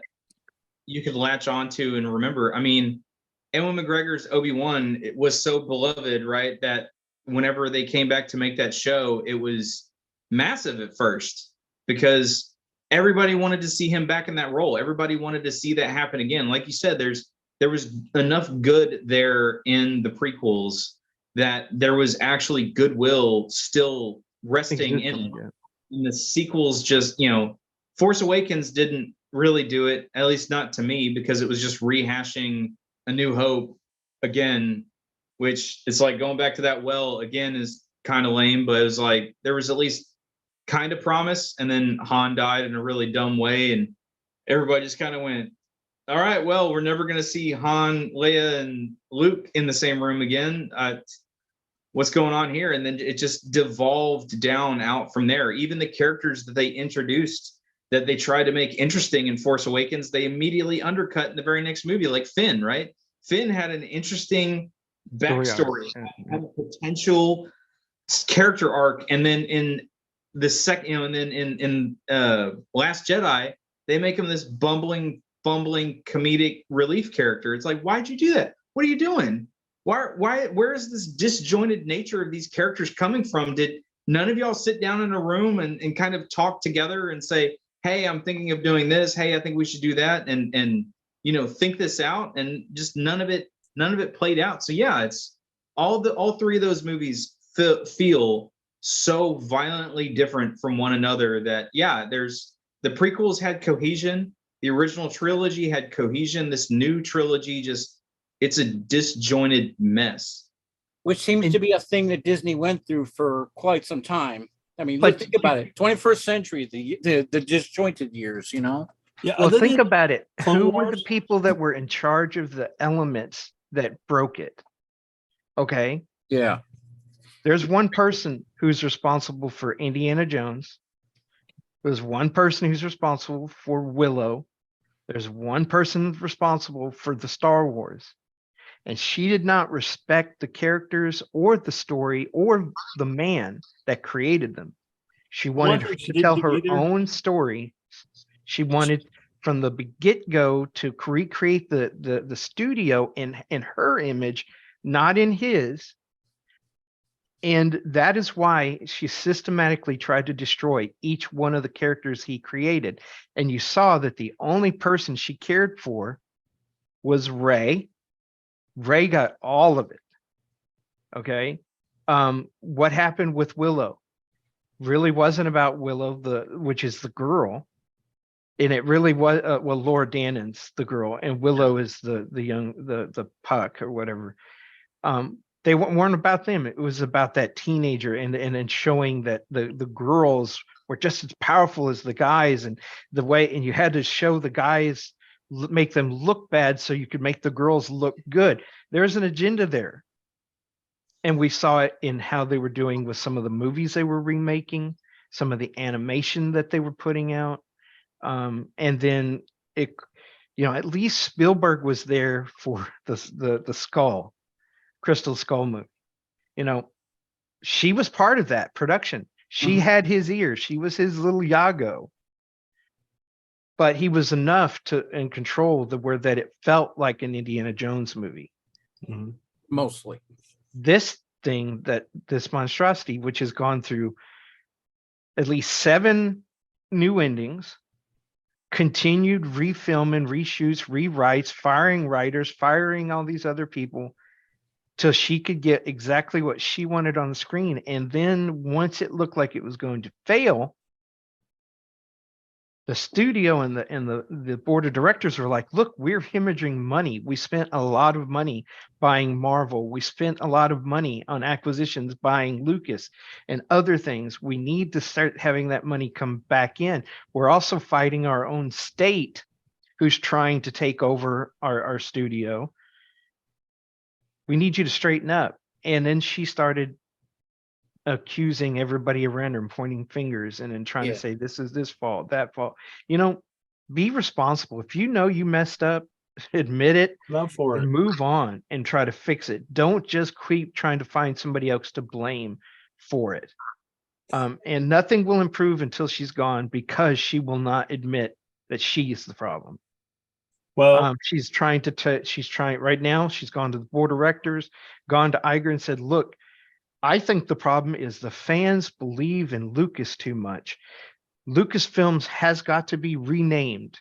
you could latch onto and remember. I mean, Ewan McGregor's Obi-Wan, it was so beloved, right? That whenever they came back to make that show, it was massive at first because everybody wanted to see him back in that role. Everybody wanted to see that happen again. Like you said, there was enough good there in the prequels that there was actually goodwill still resting in it. Yeah. And the sequels just, Force Awakens didn't really do it, at least not to me, because it was just rehashing A New Hope again, which it's like going back to that well again is kind of lame, but it was like there was at least kind of promise, and then Han died in a really dumb way, and everybody just kind of went, all right, well, we're never going to see Han, Leia, and Luke in the same room again. What's going on here? And then it just devolved down out from there. Even the characters that they introduced that they tried to make interesting in Force Awakens, they immediately undercut in the very next movie, like Finn, right? Finn had an interesting backstory, had a potential character arc, and then in the second, and then in Last Jedi, they make him this bumbling comedic relief character. It's like, why'd you do that? What are you doing? Where is this disjointed nature of these characters coming from? Did none of y'all sit down in a room and kind of talk together and say, hey, I'm thinking of doing this. Hey, I think we should do that. And think this out. And just none of it played out. So yeah, it's all three of those movies feel so violently different from one another that, yeah, the prequels had cohesion. The original trilogy had cohesion. This new trilogy it's a disjointed mess. Which seems to be a thing that Disney went through for quite some time. I mean, But- think about it. 21st century, the disjointed years, Yeah. Well, other think than- about it. Clone Who were Wars? the people that were in charge of the elements that broke it? Okay. yeah. There's one person who's responsible for Indiana Jones. There's one person who's responsible for Willow. There's one person responsible for the Star Wars. And she did not respect the characters or the story or the man that created them. She wanted thing she to didn't tell do her either- own story. She wanted from the get-go to recreate the studio in her image, not in his. And that is why she systematically tried to destroy each one of the characters he created. And you saw that the only person she cared for was Rey. Rey got all of it. Okay. What happened with Willow really wasn't about Willow, which is the girl. And it really was, Laura Dannon's the girl, and Willow is the young, the puck or whatever. They weren't about them. It was about that teenager and showing that the girls were just as powerful as the guys, and the way, and you had to show the guys, make them look bad so you could make the girls look good. There's an agenda there. And we saw it in how they were doing with some of the movies they were remaking, some of the animation that they were putting out. And then it, at least Spielberg was there for the Skull, Crystal Skull movie. She was part of that production. She had his ear. She was his little Yago. But he was enough to in control where that it felt like an Indiana Jones movie. Mhm. Mostly. This monstrosity, which has gone through at least 7 new endings, continued refilming, reshoots, rewrites, firing writers, firing all these other people till she could get exactly what she wanted on the screen. And then once it looked like it was going to fail, the studio and the board of directors were like, look, we're hemorrhaging money. We spent a lot of money buying Marvel. We spent a lot of money on acquisitions, buying Lucas and other things. We need to start having that money come back in. We're also fighting our own state who's trying to take over our studio. We need you to straighten up. And then she started accusing everybody around her and pointing fingers and then trying to say, this is this fault, that fault. Be responsible. If you know you messed up, admit it Love for and it. move on and try to fix it. Don't just keep trying to find somebody else to blame for it. And nothing will improve until she's gone, because she will not admit that she is the problem. Well, She's trying right now. She's gone to the board of directors, gone to Iger and said, look, I think the problem is the fans believe in Lucas too much. Lucasfilms has got to be renamed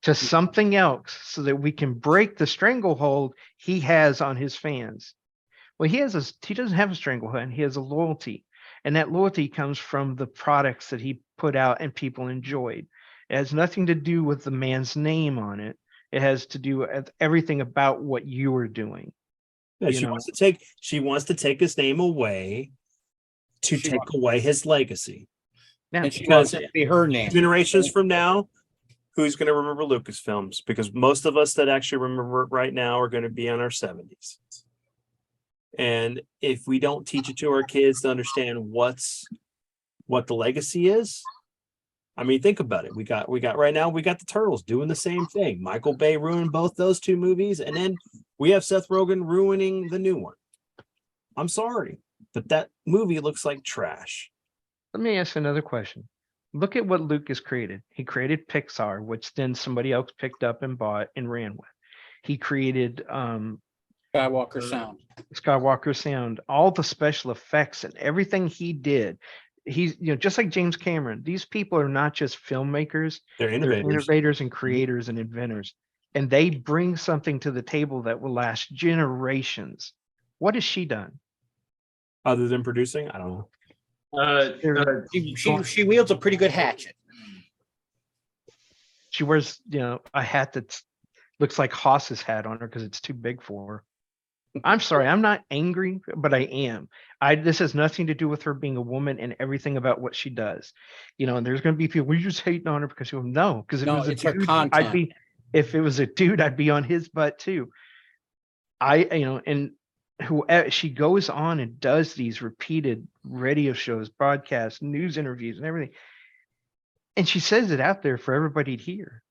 to something else so that we can break the stranglehold he has on his fans. Well, he doesn't have a stranglehold. He has a loyalty, and that loyalty comes from the products that he put out and people enjoyed. It has nothing to do with the man's name on it. It has to do with everything about what you are doing. yeah, she wants to take his name away to She take away his legacy. Now, And she wants it to be her name. Generations from now, who's going to remember Lucasfilms? Because most of us that actually remember it right now are going to be in our 70s. And if we don't teach it to our kids to understand what the legacy is, I mean, think about it. We got right now, we got the Turtles doing the same thing. Michael Bay ruined both those 2 movies, and then we have Seth Rogen ruining the new one. I'm sorry, but that movie looks like trash. let me ask another question. Look at what Lucas created. He created Pixar, which then somebody else picked up and bought and ran with. He created Skywalker Sound. Skywalker Sound, all the special effects and everything he did. He's, just like James Cameron, these people are not just filmmakers, They're they're innovators. innovators and creators and inventors. And they bring something to the table that will last generations. What has she done? Other than producing, I don't know. She wields a pretty good hatchet. She wears, a hat that looks like Haas's hat on her because it's too big for her. I'm sorry, I'm not angry, but I am. This has nothing to do with her being a woman and everything about what she does. And there's going to be people, we're just hating on her because she no, because if it was a her dude, content. if it was a dude, I'd be on his butt too. And whoever she goes on and does these repeated radio shows, broadcasts, news interviews, and everything, and she says it out there for everybody to hear.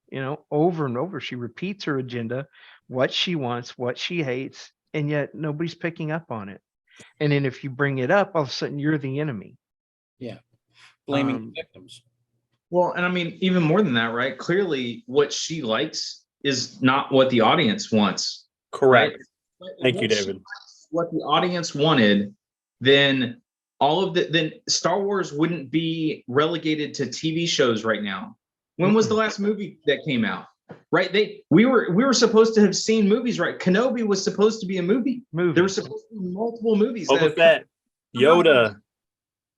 Over and over, she repeats her agenda, what she wants, what she hates, and yet nobody's picking up on it. And then if you bring it up, all of a sudden you're the enemy. Blaming the victims. Well, and I mean, even more than that, right? Clearly, what she likes is not what the audience wants. Correct. Right? Thank you, David. What the audience wanted, then then Star Wars wouldn't be relegated to TV shows right now. When was the last movie that came out? Right? We were supposed to have seen movies, right? Kenobi was supposed to be a movie. There were supposed to be multiple movies. Boba Fett, Yoda.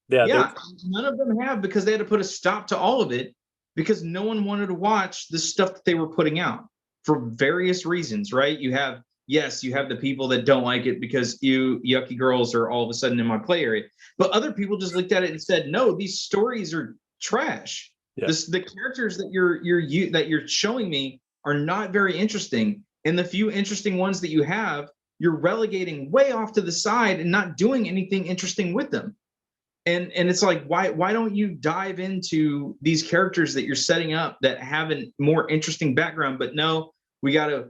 Yeah, none of them have, because they had to put a stop to all of it because no one wanted to watch the stuff that they were putting out for various reasons, right? You have yes, you have the people that don't like it because you yucky girls are all of a sudden in my play area. But other people just looked at it and said, no, these stories are trash. Yeah. The characters that you're showing me are not very interesting. And the few interesting ones that you have, you're relegating way off to the side and not doing anything interesting with them. And it's like, why don't you dive into these characters that you're setting up that have a more interesting background? But no, we gotta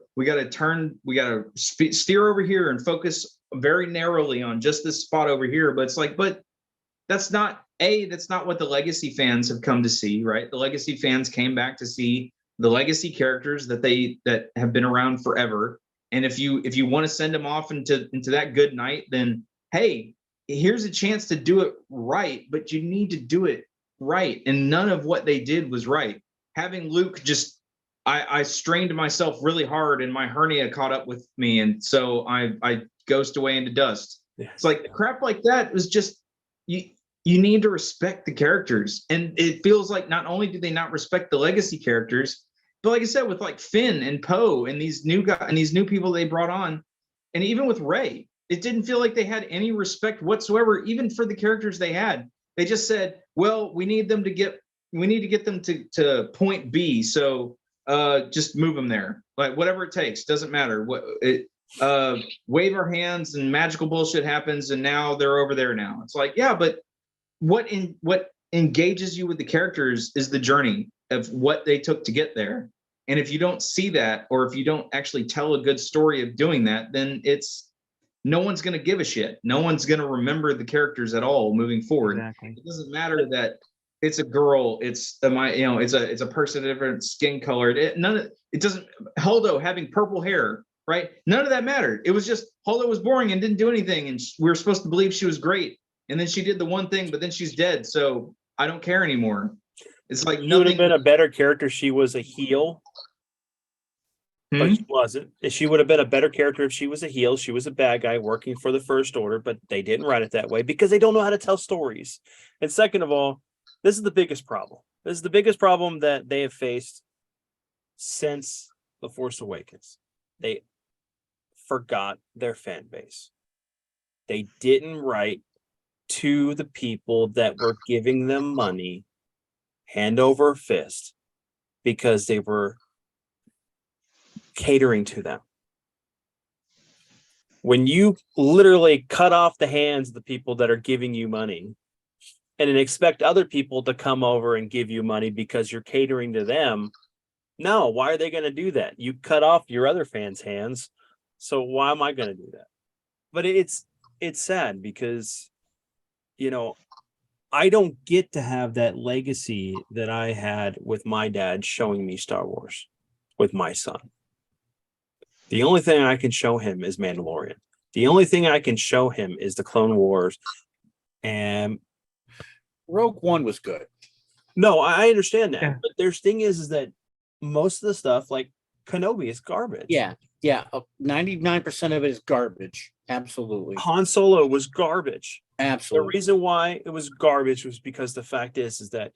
steer over here and focus very narrowly on just this spot over here. But it's like, but that's not what the Legacy fans have come to see, right? The Legacy fans came back to see the Legacy characters that have been around forever. And if you want to send them off into that good night, then hey, here's a chance to do it right, but you need to do it right. And none of what they did was right. Having Luke I strained myself really hard and my hernia caught up with me. And so I ghost away into dust. Yeah. It's like crap like that was just, you need to respect the characters. And it feels like not only do they not respect the Legacy characters, but like I said, with like Finn and Poe and these new guys and these new people they brought on, and even with Rey, it didn't feel like they had any respect whatsoever, even for the characters they had. They just said, well, we need to get them to point B. So just move them there. Like whatever it takes, doesn't matter. Wave our hands and magical bullshit happens and now they're over there now. It's like, yeah, but what engages you with the characters is the journey of what they took to get there. And if you don't see that, or if you don't actually tell a good story of doing that, then no one's going to give a shit. No one's going to remember the characters at all moving forward. Exactly. It doesn't matter that it's a girl, it's a person of different skin color. It doesn't, Holdo having purple hair, right? None of that mattered. It was just Holdo was boring and didn't do anything. And we were supposed to believe she was great. And then she did the one thing, but then she's dead. So I don't care anymore. It's like She would have been a better character. She was a heel, but Hmm? she wasn't. She would have been a better character if she was a heel. She was a bad guy working for the First Order, but they didn't write it that way because they don't know how to tell stories. And second of all, this is the biggest problem. This is the biggest problem that they have faced since The Force Awakens. They forgot their fan base. They didn't write to the people that were giving them money hand over fist because they were catering to them. When you literally cut off the hands of the people that are giving you money and then expect other people to come over and give you money because you're catering to them, no, why are they going to do that? You cut off your other fans' hands, so why am I going to do that? But it's sad because, I don't get to have that legacy that I had with my dad showing me Star Wars with my son. The only thing I can show him is Mandalorian. The only thing I can show him is the Clone Wars. And Rogue One was good. no, I understand that. Yeah. But there's thing is that most of the stuff like Kenobi is garbage. Yeah. 99% of it is garbage. Absolutely. Han Solo was garbage. The Absolutely. reason why it was garbage was because the fact is that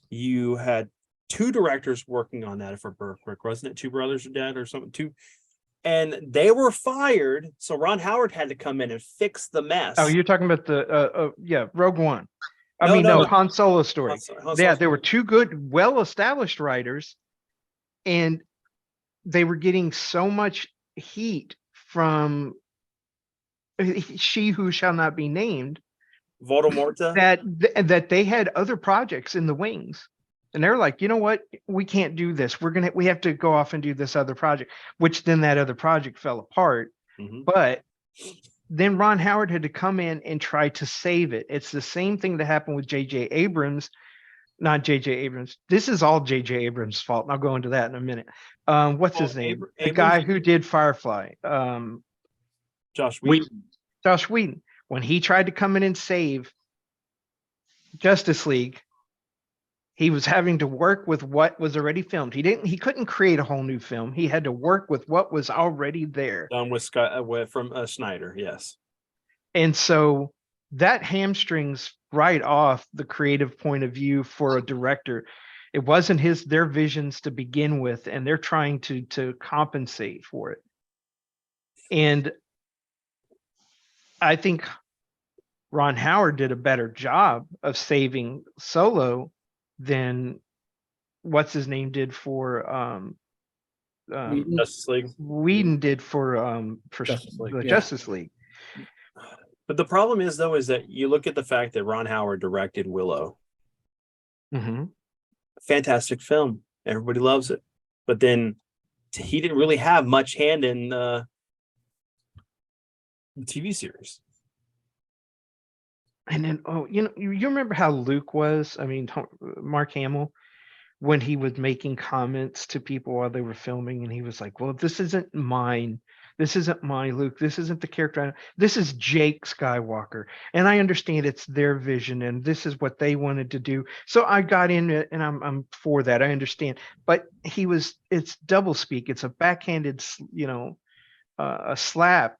you had two directors working on that for Burke, wasn't it? Two brothers or dad or something, and they were fired. So Ron Howard had to come in and fix the mess. Oh, you're talking about the Rogue One. No. Han Solo story. Han Solo Yeah, story. there were two good, well-established writers, and they were getting so much heat from She Who Shall Not Be Named Voldemorta. that they had other projects in the wings, and they're like, you know what, we can't do this. We have to go off and do this other project, which then that other project fell apart. Mhm. But then Ron Howard had to come in and try to save it. It's the same thing that happened with J.J. Abrams. Not J.J. Abrams. This is all J.J. Abrams' fault. And I'll go into that in a minute. What's his name? The guy who did Firefly. Josh Whedon. Josh Whedon. When he tried to come in and save Justice League, he was having to work with what was already filmed. He couldn't create a whole new film. He had to work with what was already there. Done with Scott from Snyder, yes. And so that hamstrings right off the creative point of view for a director. It wasn't their visions to begin with, and they're trying to compensate for it. And I think Ron Howard did a better job of saving Solo than what's his name did for Whedon? Justice League. Whedon did for Justice League, the yeah. Justice League. But the problem is, though, is that you look at the fact that Ron Howard directed Willow. Hmm. Fantastic film. Everybody loves it. But then he didn't really have much hand in the TV series. And then, you remember how Luke was? I mean, Mark Hamill, when he was making comments to people while they were filming, and he was like, "Well, this isn't mine. This isn't my Luke. This isn't the character. This is Jake Skywalker." And I understand it's their vision, and this is what they wanted to do. So I got in it, and I'm for that. I understand, but it's double speak. It's a backhanded, a slap,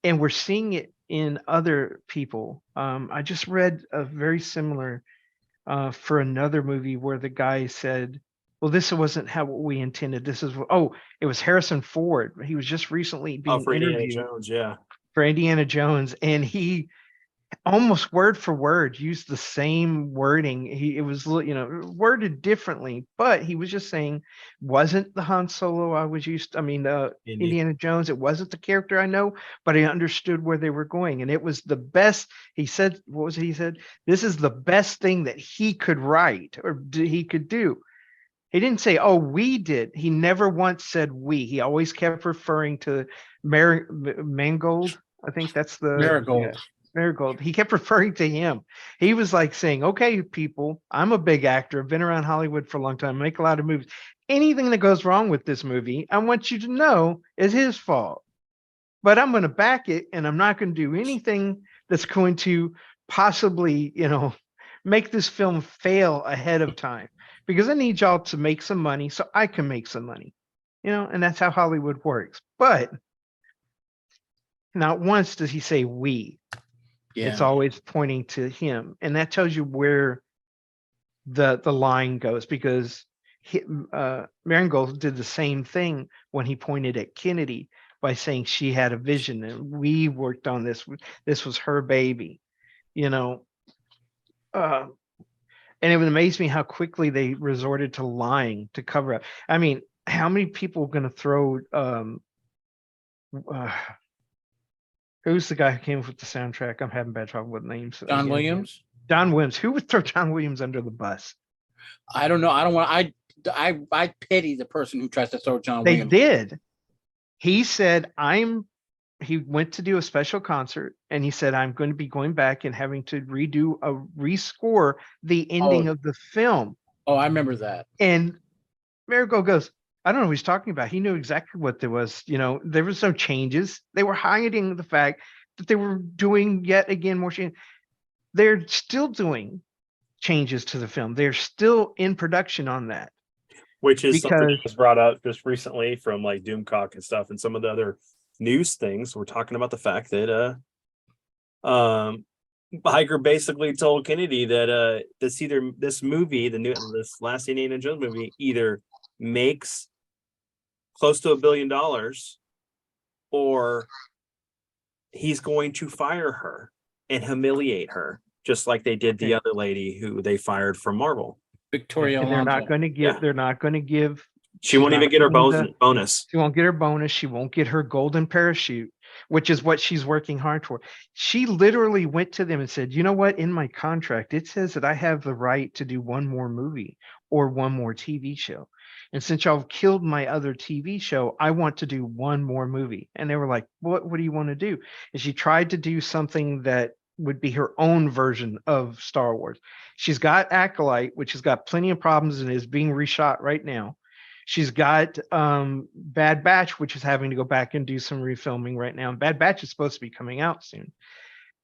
and we're seeing it in other people. I just read a very similar for another movie where the guy said, "Well, this wasn't how we intended. This is it was Harrison Ford. He was just recently being For Indiana interviewed Jones, yeah. for Indiana Jones, and he almost word for word used the same wording. It was worded differently, but he was just saying, wasn't the Han Solo I was used. I mean, Indy. Indiana Jones. It wasn't the character I know, but I understood where they were going, and it was the best. He said, "What was it?" He said, "This is the best thing that he could write or he could do." He didn't say, "Oh, we did." He never once said "we." He always kept referring to Mangold. I think that's the Marigold. Marigold. He kept referring to him. He was like saying, "Okay, people, I'm a big actor. I've been around Hollywood for a long time. Make a lot of movies. Anything that goes wrong with this movie, I want you to know is his fault. But I'm going to back it, and I'm not going to do anything that's going to possibly, make this film fail ahead of time, because I need y'all to make some money so I can make some money." And that's how Hollywood works. But not once does he say "we." It's Yeah. always pointing to him, and that tells you where the line goes, because Mangold did the same thing when he pointed at Kennedy by saying she had a vision and we worked on this. This was her baby, and it would amaze me how quickly they resorted to lying to cover up. I mean, how many people are going to throw who's the guy who came up with the soundtrack? I'm having bad trouble with names. John again. Williams. Don Williams. Who would throw John Williams under the bus? I don't know. I don't want. I pity the person who tries to throw John They Williams. did. He said, he went to do a special concert, and he said, "I'm going to be going back and having to rescore the ending of the film." Oh, I remember that. And Marigold goes, "I don't know what he's talking about." He knew exactly what there was. There was no changes. They were hiding the fact that they were doing yet again more change. They're still doing changes to the film. They're still in production on that. Which is something Because- that was brought up just recently from like Doomcock and stuff, and some of the other news things. We're talking about the fact that Iger basically told Kennedy that this movie, this last Indiana Jones movie, either makes close to $1 billion, or he's going to fire her and humiliate her, just like they did the other lady who they fired from Marvel. Victoria And they're Alonso. not going to give. Yeah. They're not going to give. She won't She's even not get her getting bonus. She won't get her bonus. She won't get her golden parachute, which is what she's working hard for. She literally went to them and said, "You know what? In my contract, it says that I have the right to do one more movie or one more TV show. And since y'all killed my other TV show, I want to do one more movie." And they were like, What do you want to do?" And she tried to do something that would be her own version of Star Wars. She's got Acolyte, which has got plenty of problems and is being reshot right now. She's got Bad Batch, which is having to go back and do some refilming right now. And Bad Batch is supposed to be coming out soon.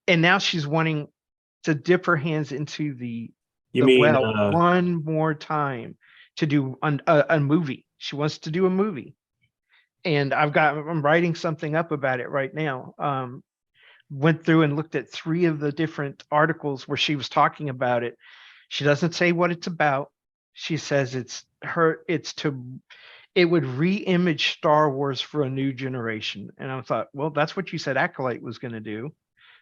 And now she's wanting to dip her hands into one more time to do a movie. She wants to do a movie. And I'm writing something up about it right now. Went through and looked at 3 of the different articles where she was talking about it. She doesn't say what it's about. She says it's it would re-image Star Wars for a new generation. And I thought, well, that's what you said Acolyte was going to do.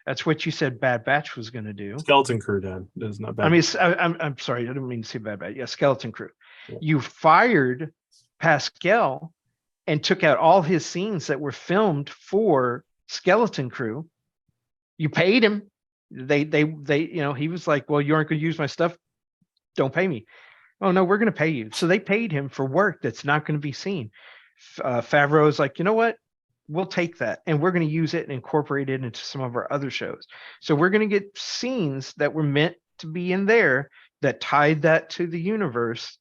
That's what you said Bad Batch was going to do. Skeleton Crew, Dad. That's not bad. I mean, I'm sorry, I didn't mean to say Bad Batch. Yeah, Skeleton Crew. Yeah. You fired Pascal and took out all his scenes that were filmed for Skeleton Crew. You paid him. They, he was like, well, you aren't going to use my stuff. Don't pay me. Oh no, we're going to pay you. So they paid him for work that's not going to be seen. Favreau is like, you know what? We'll take that and we're going to use it and incorporate it into some of our other shows. So we're going to get scenes that were meant to be in there that tied that to the universe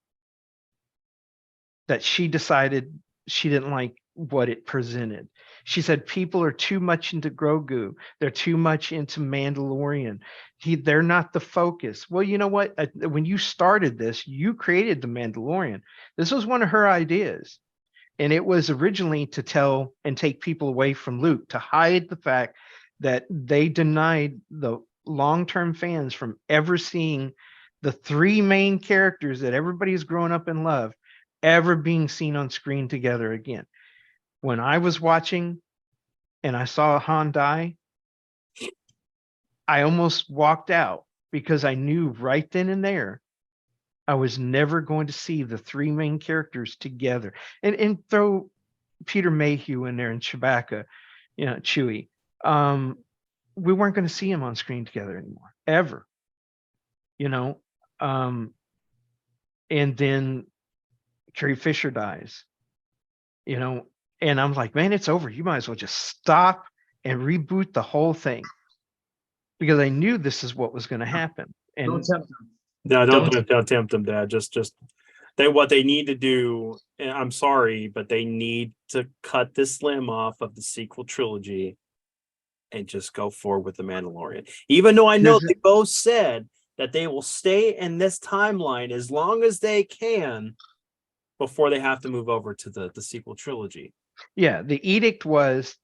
that she decided she didn't like what it presented. She said people are too much into Grogu. They're too much into Mandalorian. They're not the focus. Well, you know what? When you started this, you created the Mandalorian. This was one of her ideas. And it was originally to tell and take people away from Luke, to hide the fact that they denied the long-term fans from ever seeing the three main characters that everybody's grown up and loved ever being seen on screen together again. When I was watching and I saw Han die, I almost walked out because I knew right then and there I was never going to see the three main characters together. And throw Peter Mayhew in there and Chewbacca, Chewie. We weren't going to see him on screen together anymore, ever. And then Carrie Fisher dies, and I'm like, man, it's over. You might as well just stop and reboot the whole thing, because I knew this is what was going to happen. And Don't tempt them. No, don't tempt them, Dad. Just what they need to do. And I'm sorry, but they need to cut this limb off of the sequel trilogy and just go forward with the Mandalorian. Even though I know they both said that they will stay in this timeline as long as they can before they have to move over to the sequel trilogy. Yeah, the edict was,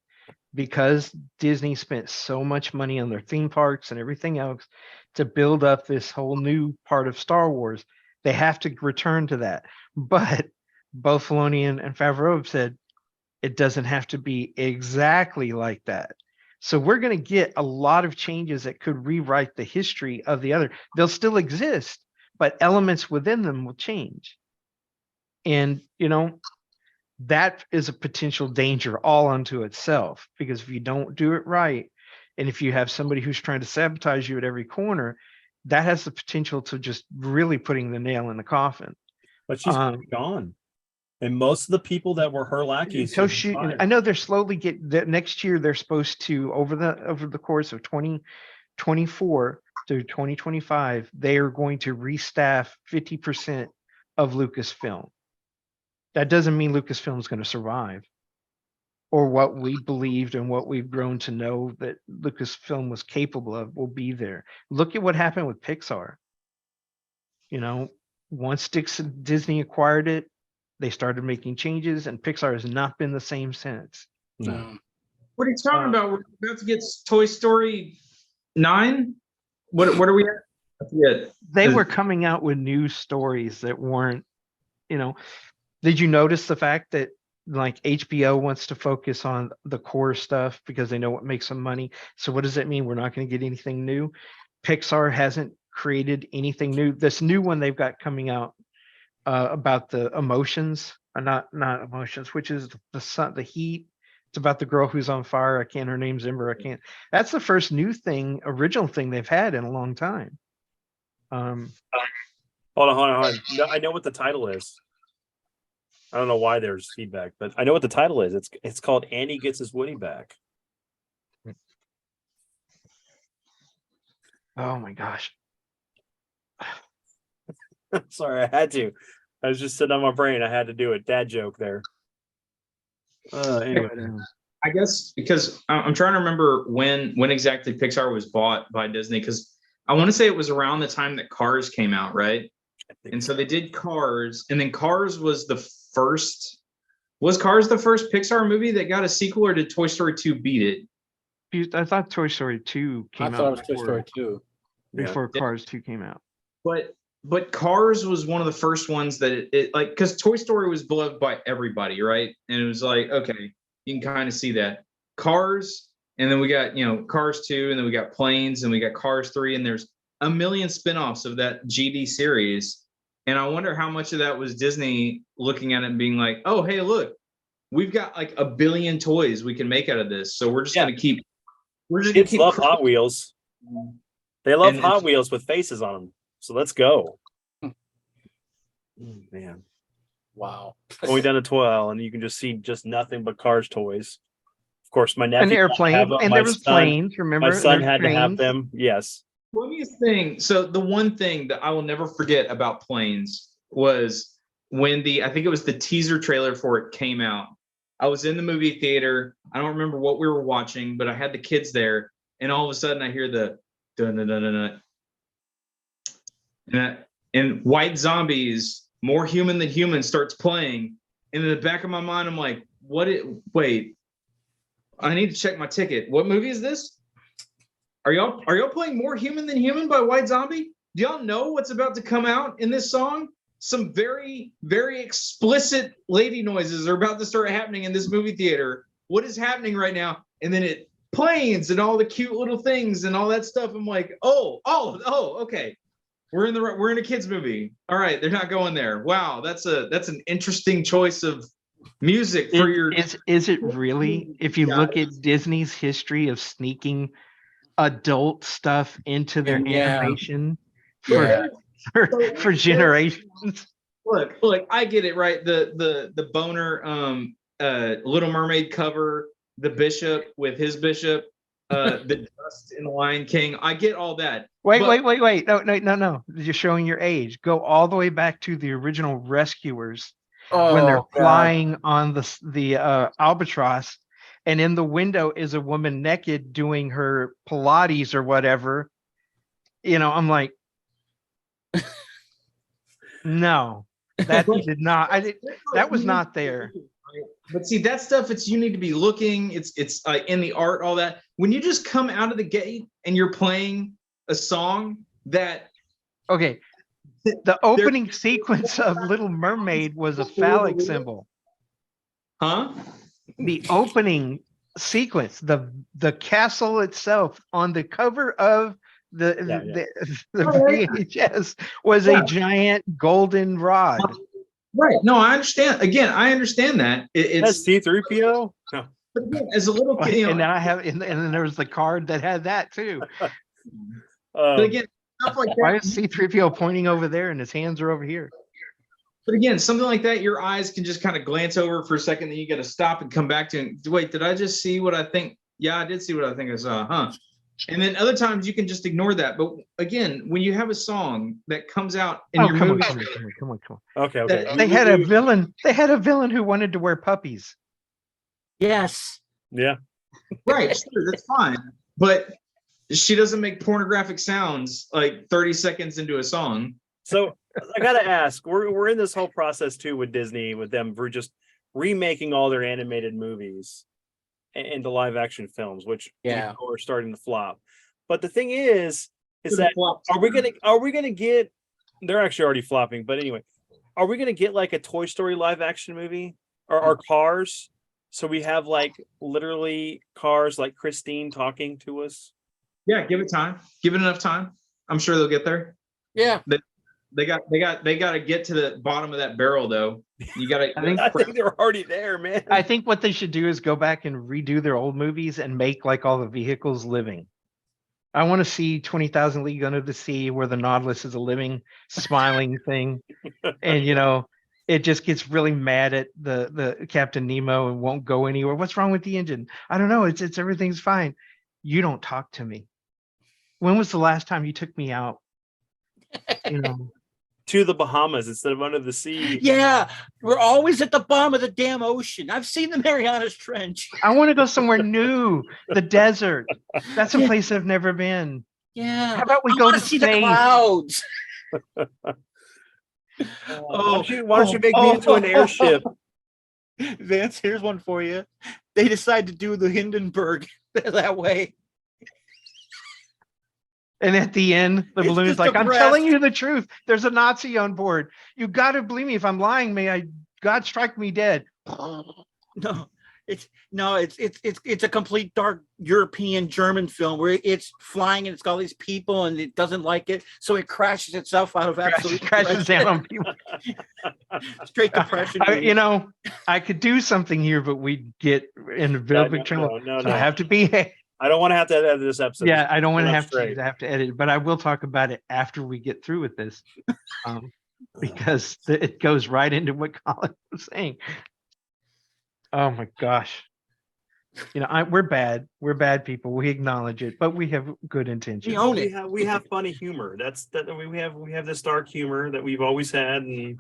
because Disney spent so much money on their theme parks and everything else to build up this whole new part of Star Wars, they have to return to that. But both Filoni and Favreau have said it doesn't have to be exactly like that. So we're going to get a lot of changes that could rewrite the history of the other. They'll still exist, but elements within them will change. And, that is a potential danger all unto itself, because if you don't do it right, and if you have somebody who's trying to sabotage you at every corner, that has the potential to just really putting the nail in the coffin. But she's gone. And most of the people that were her lackeys. I know they're slowly next year. They're supposed to, over the course of 2024 to 2025, they are going to restaff 50% of Lucasfilm. That doesn't mean Lucasfilm is going to survive, or what we believed and what we've grown to know that Lucasfilm was capable of will be there. Look at what happened with Pixar. Once Disney acquired it, they started making changes, and Pixar has not been the same since. No. What are you talking about? We're about to get Toy Story 9? What are we at? Yeah. They were coming out with new stories that weren't, Did you notice the fact that like HBO wants to focus on the core stuff because they know what makes them money? So what does that mean? We're not going to get anything new. Pixar hasn't created anything new. This new one they've got coming out about the emotions, not emotions, which is the sun, the heat. It's about the girl who's on fire. Her name's Ember. That's the first new thing, original thing they've had in a long time. Hold on. No, I know what the title is. I don't know why there's feedback, but I know what the title is. It's called Andy Gets His Woody Back. Oh my gosh. Sorry, I had to. I was just sitting on my brain. I had to do it. Dad joke there. Anyway. I guess because I'm trying to remember when exactly Pixar was bought by Disney, because I want to say it was around the time that Cars came out, right? And so they did Cars, and then Cars was the first. Was Cars the first Pixar movie that got a sequel, or did Toy Story 2 beat it? I thought Toy Story 2 came out. I thought it was Toy Story 2. Before Cars 2 came out. But but Cars was one of the first ones that it like, because Toy Story was beloved by everybody, right? And it was like, okay, you can kind of see that. Cars, and then we got, Cars 2, and then we got Planes, and we got Cars 3, and there's a million spin-offs of that GD series. And I wonder how much of that was Disney looking at it and being like, oh, hey, look, we've got like a billion toys we can make out of this. So we're just Yeah. gonna keep we're just gonna Kids keep love Hot Wheels. They love And- Hot Wheels with faces on them. So let's go. Man. Wow. Going down to toy aisle and you can just see just nothing but Cars toys. Of course, my nephew An had to airplane, have them. and My there was son- planes. Remember, My son There's had to have trains. them. Yes. Funniest thing. So the one thing that I will never forget about Planes was when I think it was the teaser trailer for it came out. I was in the movie theater. I don't remember what we were watching, but I had the kids there, and all of a sudden I hear the dun dun dun dun dun. And White Zombies, More Human Than Human starts playing. And in the back of my mind, I'm like, wait, I need to check my ticket. What movie is this? Are y'all playing More Human Than Human by White Zombie? Do y'all know what's about to come out in this song? Some very, very explicit lady noises are about to start happening in this movie theater. What is happening right now? And then it planes and all the cute little things and all that stuff. I'm like, oh, okay. We're in a kids movie. All right, they're not going there. Wow, that's an interesting choice of music for your. Is it really? If you look at Disney's history of sneaking adult stuff into their Yeah. animation Yeah. for generations. Look, I get it, right? The boner Little Mermaid cover, the bishop with his bishop, the dust in the Lion King. I get all that. Wait. But- No. You're showing your age. Go all the way back to the original Rescuers Oh, when they're God. flying on the albatross, and in the window is a woman naked doing her Pilates or whatever. I'm like, no, that did not. That was not there. But see, that stuff, you need to be looking. It's in the art, all that. When you just come out of the gate and you're playing a song that Okay. The opening sequence of Little Mermaid was a phallic symbol. huh? The opening sequence, the castle itself on the cover of the VHS was a giant golden rod. Right. No, I understand. Again, I understand that. That's It's C3PO? No. but again, as a little kid, And then and then there was the card that had that too. but again, stuff like Why that. is C3PO pointing over there and his hands are over here? But again, something like that, your eyes can just kind of glance over for a second, then you got to stop and come back to it. Wait, did I just see what I think? Yeah, I did see what I think I saw, huh? And then other times you can just ignore that. But again, when you have a song that comes out in your come movie, on. Okay. They had a villain. They had a villain who wanted to wear puppies. Yes. Yeah. right? Sure, that's fine. But she doesn't make pornographic sounds like 30 seconds into a song. So I gotta ask, we're in this whole process too with Disney, with them for just remaking all their animated movies into live action films, which we Yeah. know are starting to flop. But the thing is that are we gonna get? They're actually already flopping, but anyway, are we gonna get like a Toy Story live action movie or Cars? So we have like literally Cars like Christine talking to us. Yeah, give it time. Give it enough time. I'm sure they'll get there. Yeah. They got to get to the bottom of that barrel though. You got to. I think they're already there, man. I think what they should do is go back and redo their old movies and make like all the vehicles living. I want to see 20,000 League Under the Sea where the Nautilus is a living, smiling thing. And, it just gets really mad at the Captain Nemo and won't go anywhere. What's wrong with the engine? I don't know. It's everything's fine. You don't talk to me. When was the last time you took me out? To the Bahamas instead of under the sea. Yeah. We're always at the bottom of the damn ocean. I've seen the Marianas Trench. I want to go somewhere new. The desert. That's a place I've never been. Yeah. How about we I go wanna to see the space? clouds. Why don't you make me into an airship? Vance, here's one for you. They decide to do the Hindenburg that way. And at the end, the It's balloon is just like, a I'm breath. telling you the truth. There's a Nazi on board. You got to believe me. If I'm lying, God strike me dead. No, it's a complete dark European German film where it's flying and it's got all these people and it doesn't like it, so it crashes itself out of absolute Crashes down on people. straight depression. I could do something here, but we'd get in a real big trouble. no, So I have to be. I don't want to have to edit this episode. Yeah, I don't want to Enough have straight. to edit, it, but I will talk about it after we get through with this, because it goes right into what Colin was saying. Oh my gosh. We're bad. We're bad people. We acknowledge it, but we have good intentions. We own We it. have funny humor. We have this dark humor that we've always had, and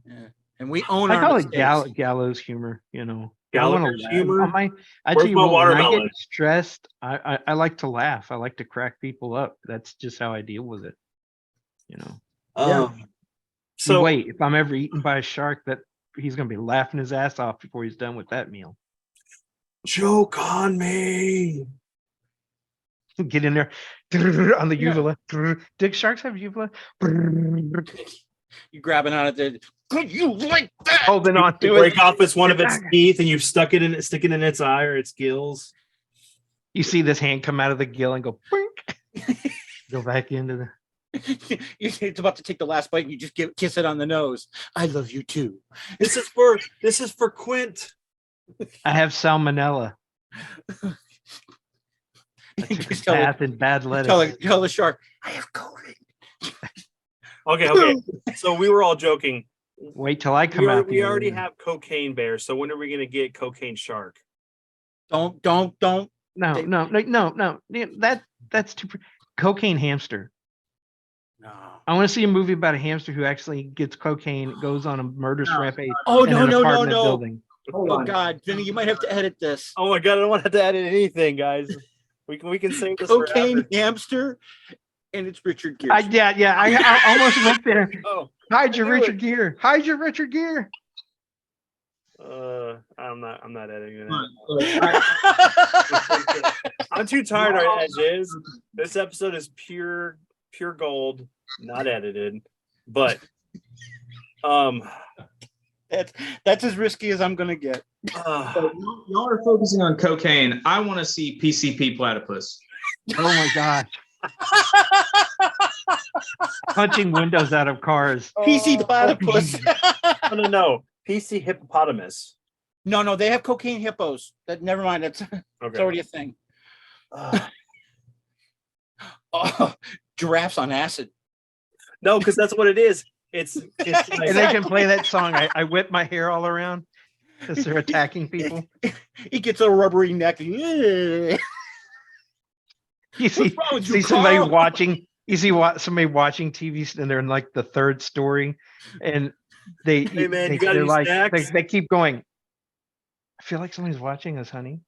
Yeah. And we own I our call it mistakes. gallows humor. I wanna Gallagher's laugh. humor? I Where's tell you my what, when I watermelon? get stressed, I like to laugh. I like to crack people up. That's just how I deal with it. Yeah. So wait, if I'm ever eaten by a shark, that he's gonna be laughing his ass off before he's done with that meal. joke on me. Get in there on the uvula. Do sharks have uvula? You grabbing on it. There. Could you like that? Holding on You to break it. off one of its teeth, and you've stick it in its eye or its gills. You see this hand come out of the gill and go boink. Go back into the. It's about to take the last bite, and you just kiss it on the nose. I love you too. This is for Quint. I have salmonella. I You took a just tell bath in bad lettuce. tell the shark, I have COVID. Okay. So we were all joking. Wait till I come out. We already have cocaine bear. So when are we gonna get cocaine shark? Don't. No. That's too. Cocaine hamster. No. I want to see a movie about a hamster who actually gets cocaine, goes on a murderous rampage Oh in an apartment building. Hold Oh on. God, Vinny, you might have to edit this. Oh my god, I don't want to have to edit anything, guys. We can save this for Cocaine after. hamster, and it's Richard Gere. Yeah. I almost went there. Oh, Hide your I knew Richard Gere. Hide your Richard Gere. I'm not editing Hold it. on. I'm too tired as is. This episode is pure gold, not edited. But that's as risky as I'm gonna get. So y'all are focusing on cocaine. I want to see PCP platypus. Oh my gosh. Punching windows out of cars. PC platypus. no. PC hippopotamus. No, they have cocaine hippos. Never mind. It's Okay. already a thing. Uh, Oh, giraffes on acid. no, because that's what it is. It's like, And they can play that song. I whip my hair all around because they're attacking people. He gets a rubbery neck. Yeah. You see, What's wrong with you, see somebody Carl? watching. You see somebody watching TV, and they're in like the third story, and Hey, man, you got they're any like snacks? they keep going. I feel like somebody's watching us, honey.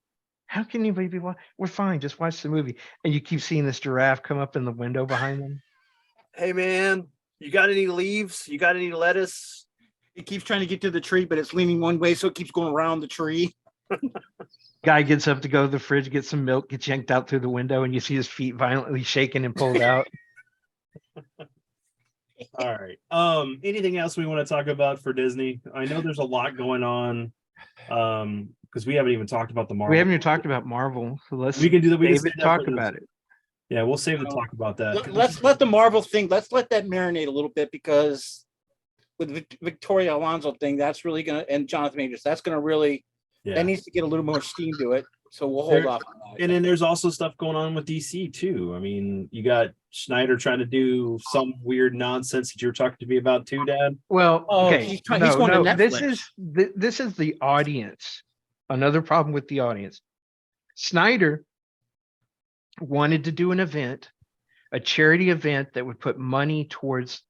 How can you be watching? We're fine. Just watch the movie. And you keep seeing this giraffe come up in the window behind them. hey man, you got any leaves? You got any lettuce? It keeps trying to get to the tree, but it's leaning one way, so it keeps going around the tree. Guy gets up to go to the fridge, get some milk, gets yanked out through the window, and you see his feet violently shaken and pulled out. All right. Anything else we want to talk about for Disney? I know there's a lot going on. Because we haven't even talked about the Marvel. We haven't even talked about Marvel, so let's We can do that. We can David save that talk for this. about it. Yeah, we'll save the talk about that. Let's let the Marvel thing. Let's let that marinate a little bit, because with Victoria Alonso thing, that's really gonna, and Jonathan Majors, that's gonna really, Yeah. that needs to get a little more steam to it. So we'll hold off on that. And then there's also stuff going on with DC too. I mean, you got Schneider trying to do some weird nonsense that you were talking to me about too, Dad. Well, Oh, okay, he's going to this Netflix. this is the audience. Another problem with the audience. Snyder wanted to do an event, a charity event that would put money towards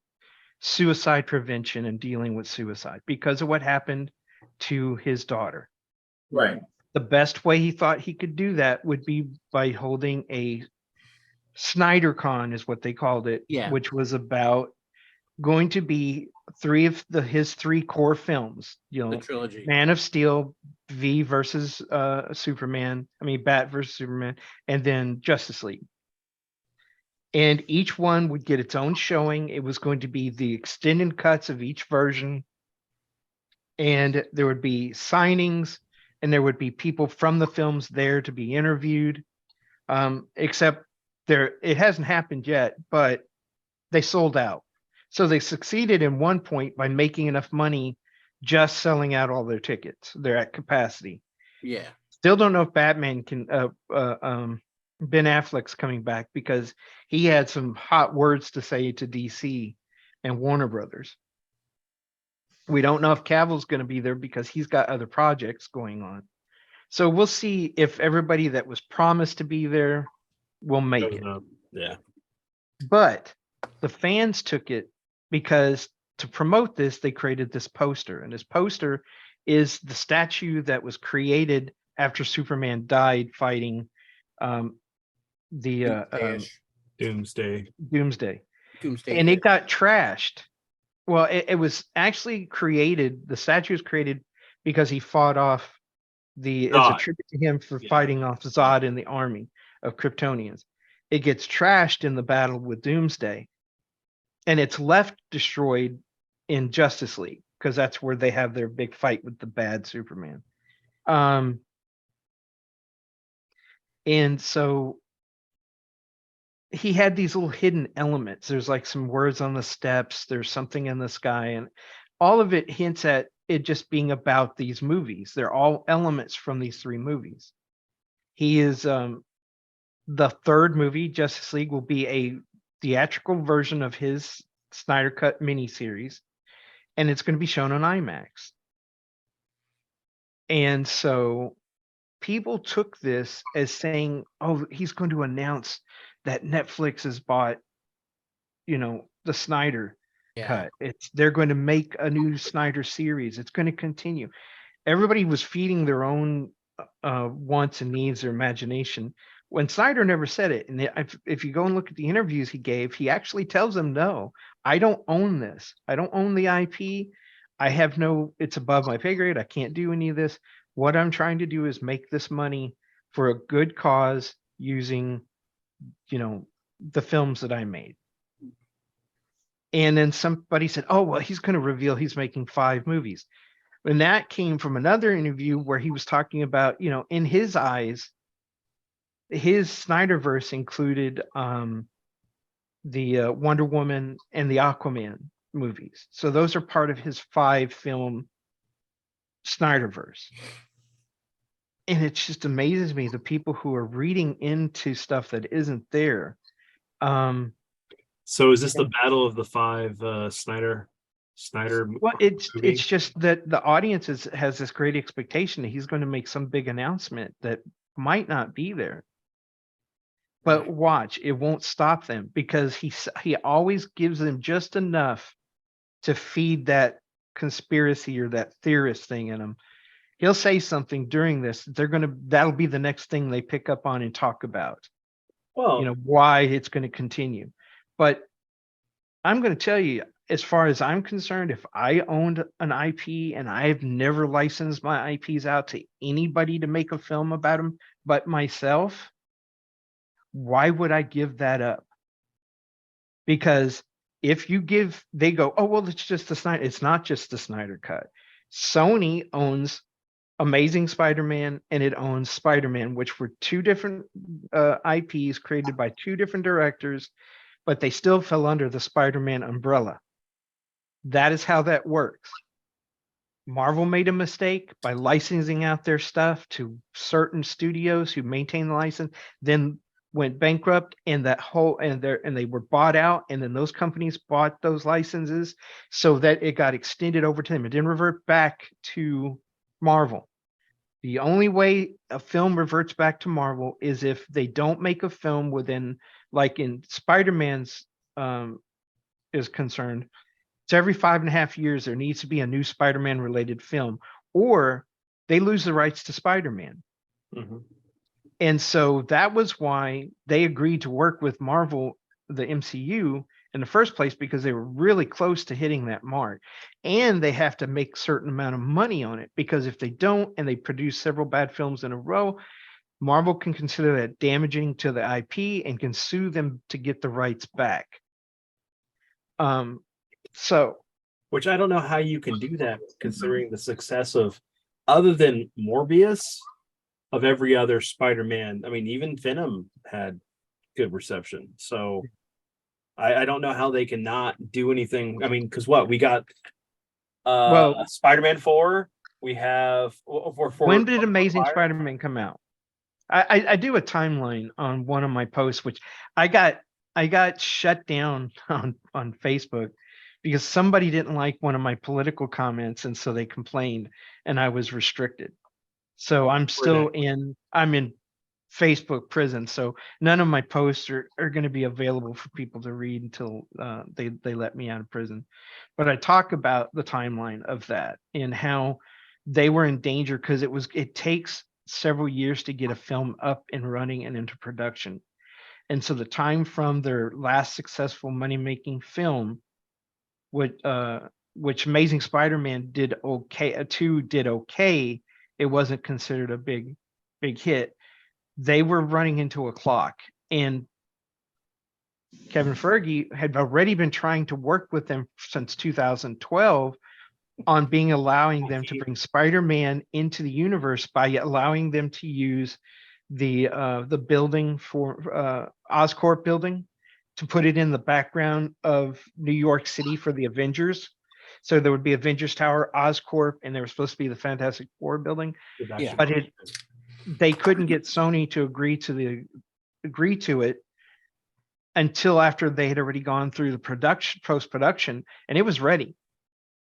suicide prevention and dealing with suicide because of what happened to his daughter. Right. The best way he thought he could do that would be by holding a SnyderCon, is what they called it, Yeah. which was about going to be his three core films, The trilogy. Man of Steel, V versus Bat versus Superman, and then Justice League. and each one would get its own showing. It was going to be the extended cuts of each version, and there would be signings, and there would be people from the films there to be interviewed. Except it hasn't happened yet, but they sold out. So they succeeded in one point by making enough money just selling out all their tickets. They're at capacity. Yeah. Still don't know if Batman can. Ben Affleck's coming back because he had some hot words to say to DC and Warner Brothers. We don't know if Cavill's going to be there because he's got other projects going on. So we'll see if everybody that was promised to be there will make it. Yeah. But the fans took it because to promote this, they created this poster. And this poster is the statue that was created after Superman died fighting Doomsday-ish. Doomsday. Doomsday. Doomsday. And it got trashed. Well, it was actually created, the statue was created because he fought off it's a Zod. tribute to him for Yeah. fighting off Zod in the army of Kryptonians. It gets trashed in the battle with Doomsday, and it's left destroyed in Justice League because that's where they have their big fight with the bad Superman. And so he had these little hidden elements. There's like some words on the steps, there's something in the sky, and all of it hints at it just being about these movies. They're all elements from these three movies. He is the third movie, Justice League, will be a theatrical version of his Snyder Cut miniseries, and it's going to be shown on IMAX. And so people took this as saying, oh, he's going to announce that Netflix has bought, the Snyder cut. They're going to make a new Snyder series. It's going to continue. Everybody was feeding their own wants and needs, their imagination. When Snyder never said it, and if you go and look at the interviews he gave, he actually tells them, no, I don't own this. I don't own the IP. It's above my pay grade. I can't do any of this. What I'm trying to do is make this money for a good cause using, the films that I made. And then somebody said, oh, well, he's going to reveal he's making 5 movies. And that came from another interview where he was talking about, in his eyes, his Snyderverse included the Wonder Woman and the Aquaman movies. So those are part of his 5-film Snyderverse. And it just amazes me, the people who are reading into stuff that isn't there. So is this the battle of the 5 Snyder? Well, it's movie? just that the audience has this great expectation that he's going to make some big announcement that might not be there. But watch, it won't stop them because he always gives them just enough to feed that conspiracy or that theorist thing in them. He'll say something during this. That'll be the next thing they pick up on and talk about. Well, Why it's going to continue. But I'm going to tell you, as far as I'm concerned, if I owned an IP and I've never licensed my IPs out to anybody to make a film about them but myself, why would I give that up? Because if they go, oh, well, it's just the Snyder. It's not just the Snyder Cut. Sony owns Amazing Spider-Man and it owns Spider-Man, which were 2 different IPs created by 2 different directors, but they still fell under the Spider-Man umbrella. That is how that works. Marvel made a mistake by licensing out their stuff to certain studios who maintain the license, then went bankrupt, and they were bought out, and then those companies bought those licenses so that it got extended over to them. It didn't revert back to Marvel. The only way a film reverts back to Marvel is if they don't make a film within, like in Spider-Man's is concerned, it's every 5.5 years there needs to be a new Spider-Man related film, or they lose the rights to Spider-Man. mhm. And so that was why they agreed to work with Marvel, the MCU, in the first place, because they were really close to hitting that mark. And they have to make a certain amount of money on it, because if they don't and they produce several bad films in a row, Marvel can consider that damaging to the IP and can sue them to get the rights back. So Which I don't know how you can do that considering the success of, other than Morbius, of every other Spider-Man. I mean, even Venom had good reception. So I don't know how they can not do anything. I mean, because what we got Well- Spider-Man 4, we have when did Amazing Spider-Man come out? I do a timeline on one of my posts, which I got shut down on Facebook because somebody didn't like one of my political comments, and so they complained, and I was restricted. So I'm in Facebook prison. So none of my posts are going to be available for people to read until they let me out of prison. But I talk about the timeline of that and how they were in danger because it takes several years to get a film up and running and into production. And so the time from their last successful money-making film, which Amazing Spider-Man did okay, 2 did okay, it wasn't considered a big hit. They were running into a clock, and Kevin Feige had already been trying to work with them since 2012 on allowing them to bring Spider-Man into the universe by allowing them to use the building for Oscorp building to put it in the background of New York City for the Avengers. So there would be Avengers Tower, Oscorp, and there was supposed to be the Fantastic Four building. Yeah. But they couldn't get Sony to agree to it until after they had already gone through the post-production, and it was ready.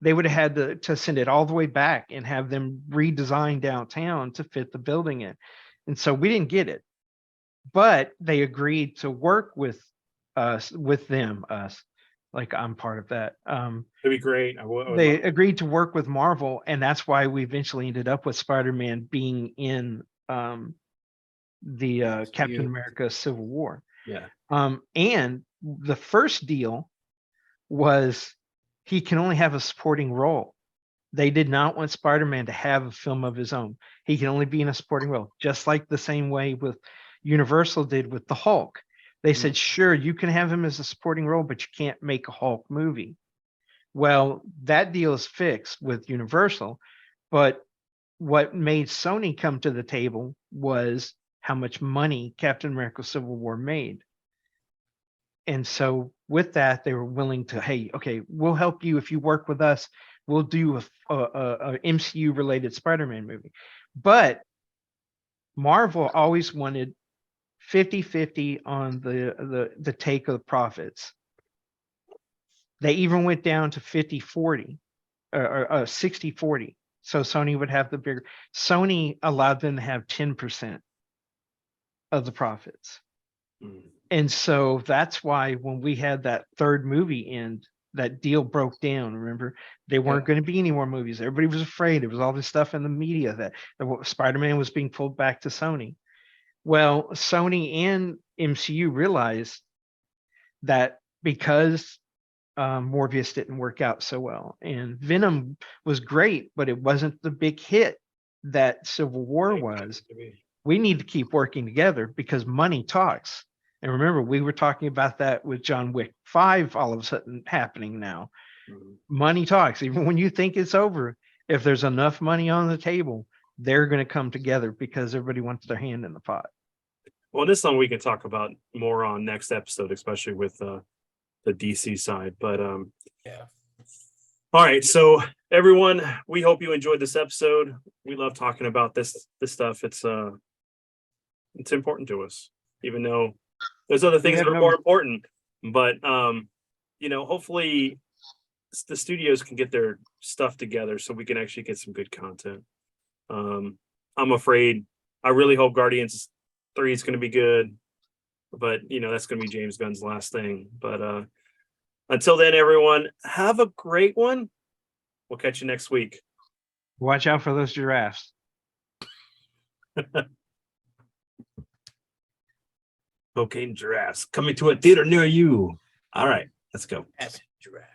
They would have had to send it all the way back and have them redesign downtown to fit the building in. And so we didn't get it, but they agreed to work with us, like I'm part of that. It'd be great. They agreed to work with Marvel, and that's why we eventually ended up with Spider-Man being in the Captain America Civil War. Yeah. And the first deal was he can only have a supporting role. They did not want Spider-Man to have a film of his own. He can only be in a supporting role, just like the same way with Universal did with the Hulk. They said, sure, you can have him as a supporting role, but you can't make a Hulk movie. Well, that deal is fixed with Universal, but what made Sony come to the table was how much money Captain America Civil War made. And so with that, they were willing to, hey, okay, we'll help you if you work with us. We'll do a MCU related Spider-Man movie. But Marvel always wanted 50-50 on the take of the profits. They even went down to 50-40 or 60-40. So Sony would have the bigger. Sony allowed them to have 10% of the profits. And so that's why when we had that third movie end, that deal broke down. Remember, they weren't going to be any more movies. Everybody was afraid. There was all this stuff in the media that Spider-Man was being pulled back to Sony. Well, Sony and MCU realized that because Morbius didn't work out so well, and Venom was great, but it wasn't the big hit that Civil War was. We need to keep working together because money talks. And remember, we were talking about that with John Wick 5 all of a sudden happening now. Money talks. Even when you think it's over, if there's enough money on the table, they're going to come together because everybody wants their hand in the pot. Well, this one we can talk about more on next episode, especially with the DC side. But Yeah. All right, so everyone, we hope you enjoyed this episode. We love talking about this stuff. It's important to us, even though there's other things that are more important. But hopefully the studios can get their stuff together so we can actually get some good content. I'm afraid, I really hope Guardians 3 is going to be good, but that's going to be James Gunn's last thing. But until then, everyone, have a great one. We'll catch you next week. Watch out for those giraffes. Cocaine giraffes coming to a theater near you. All right, let's go. That's a giraffe.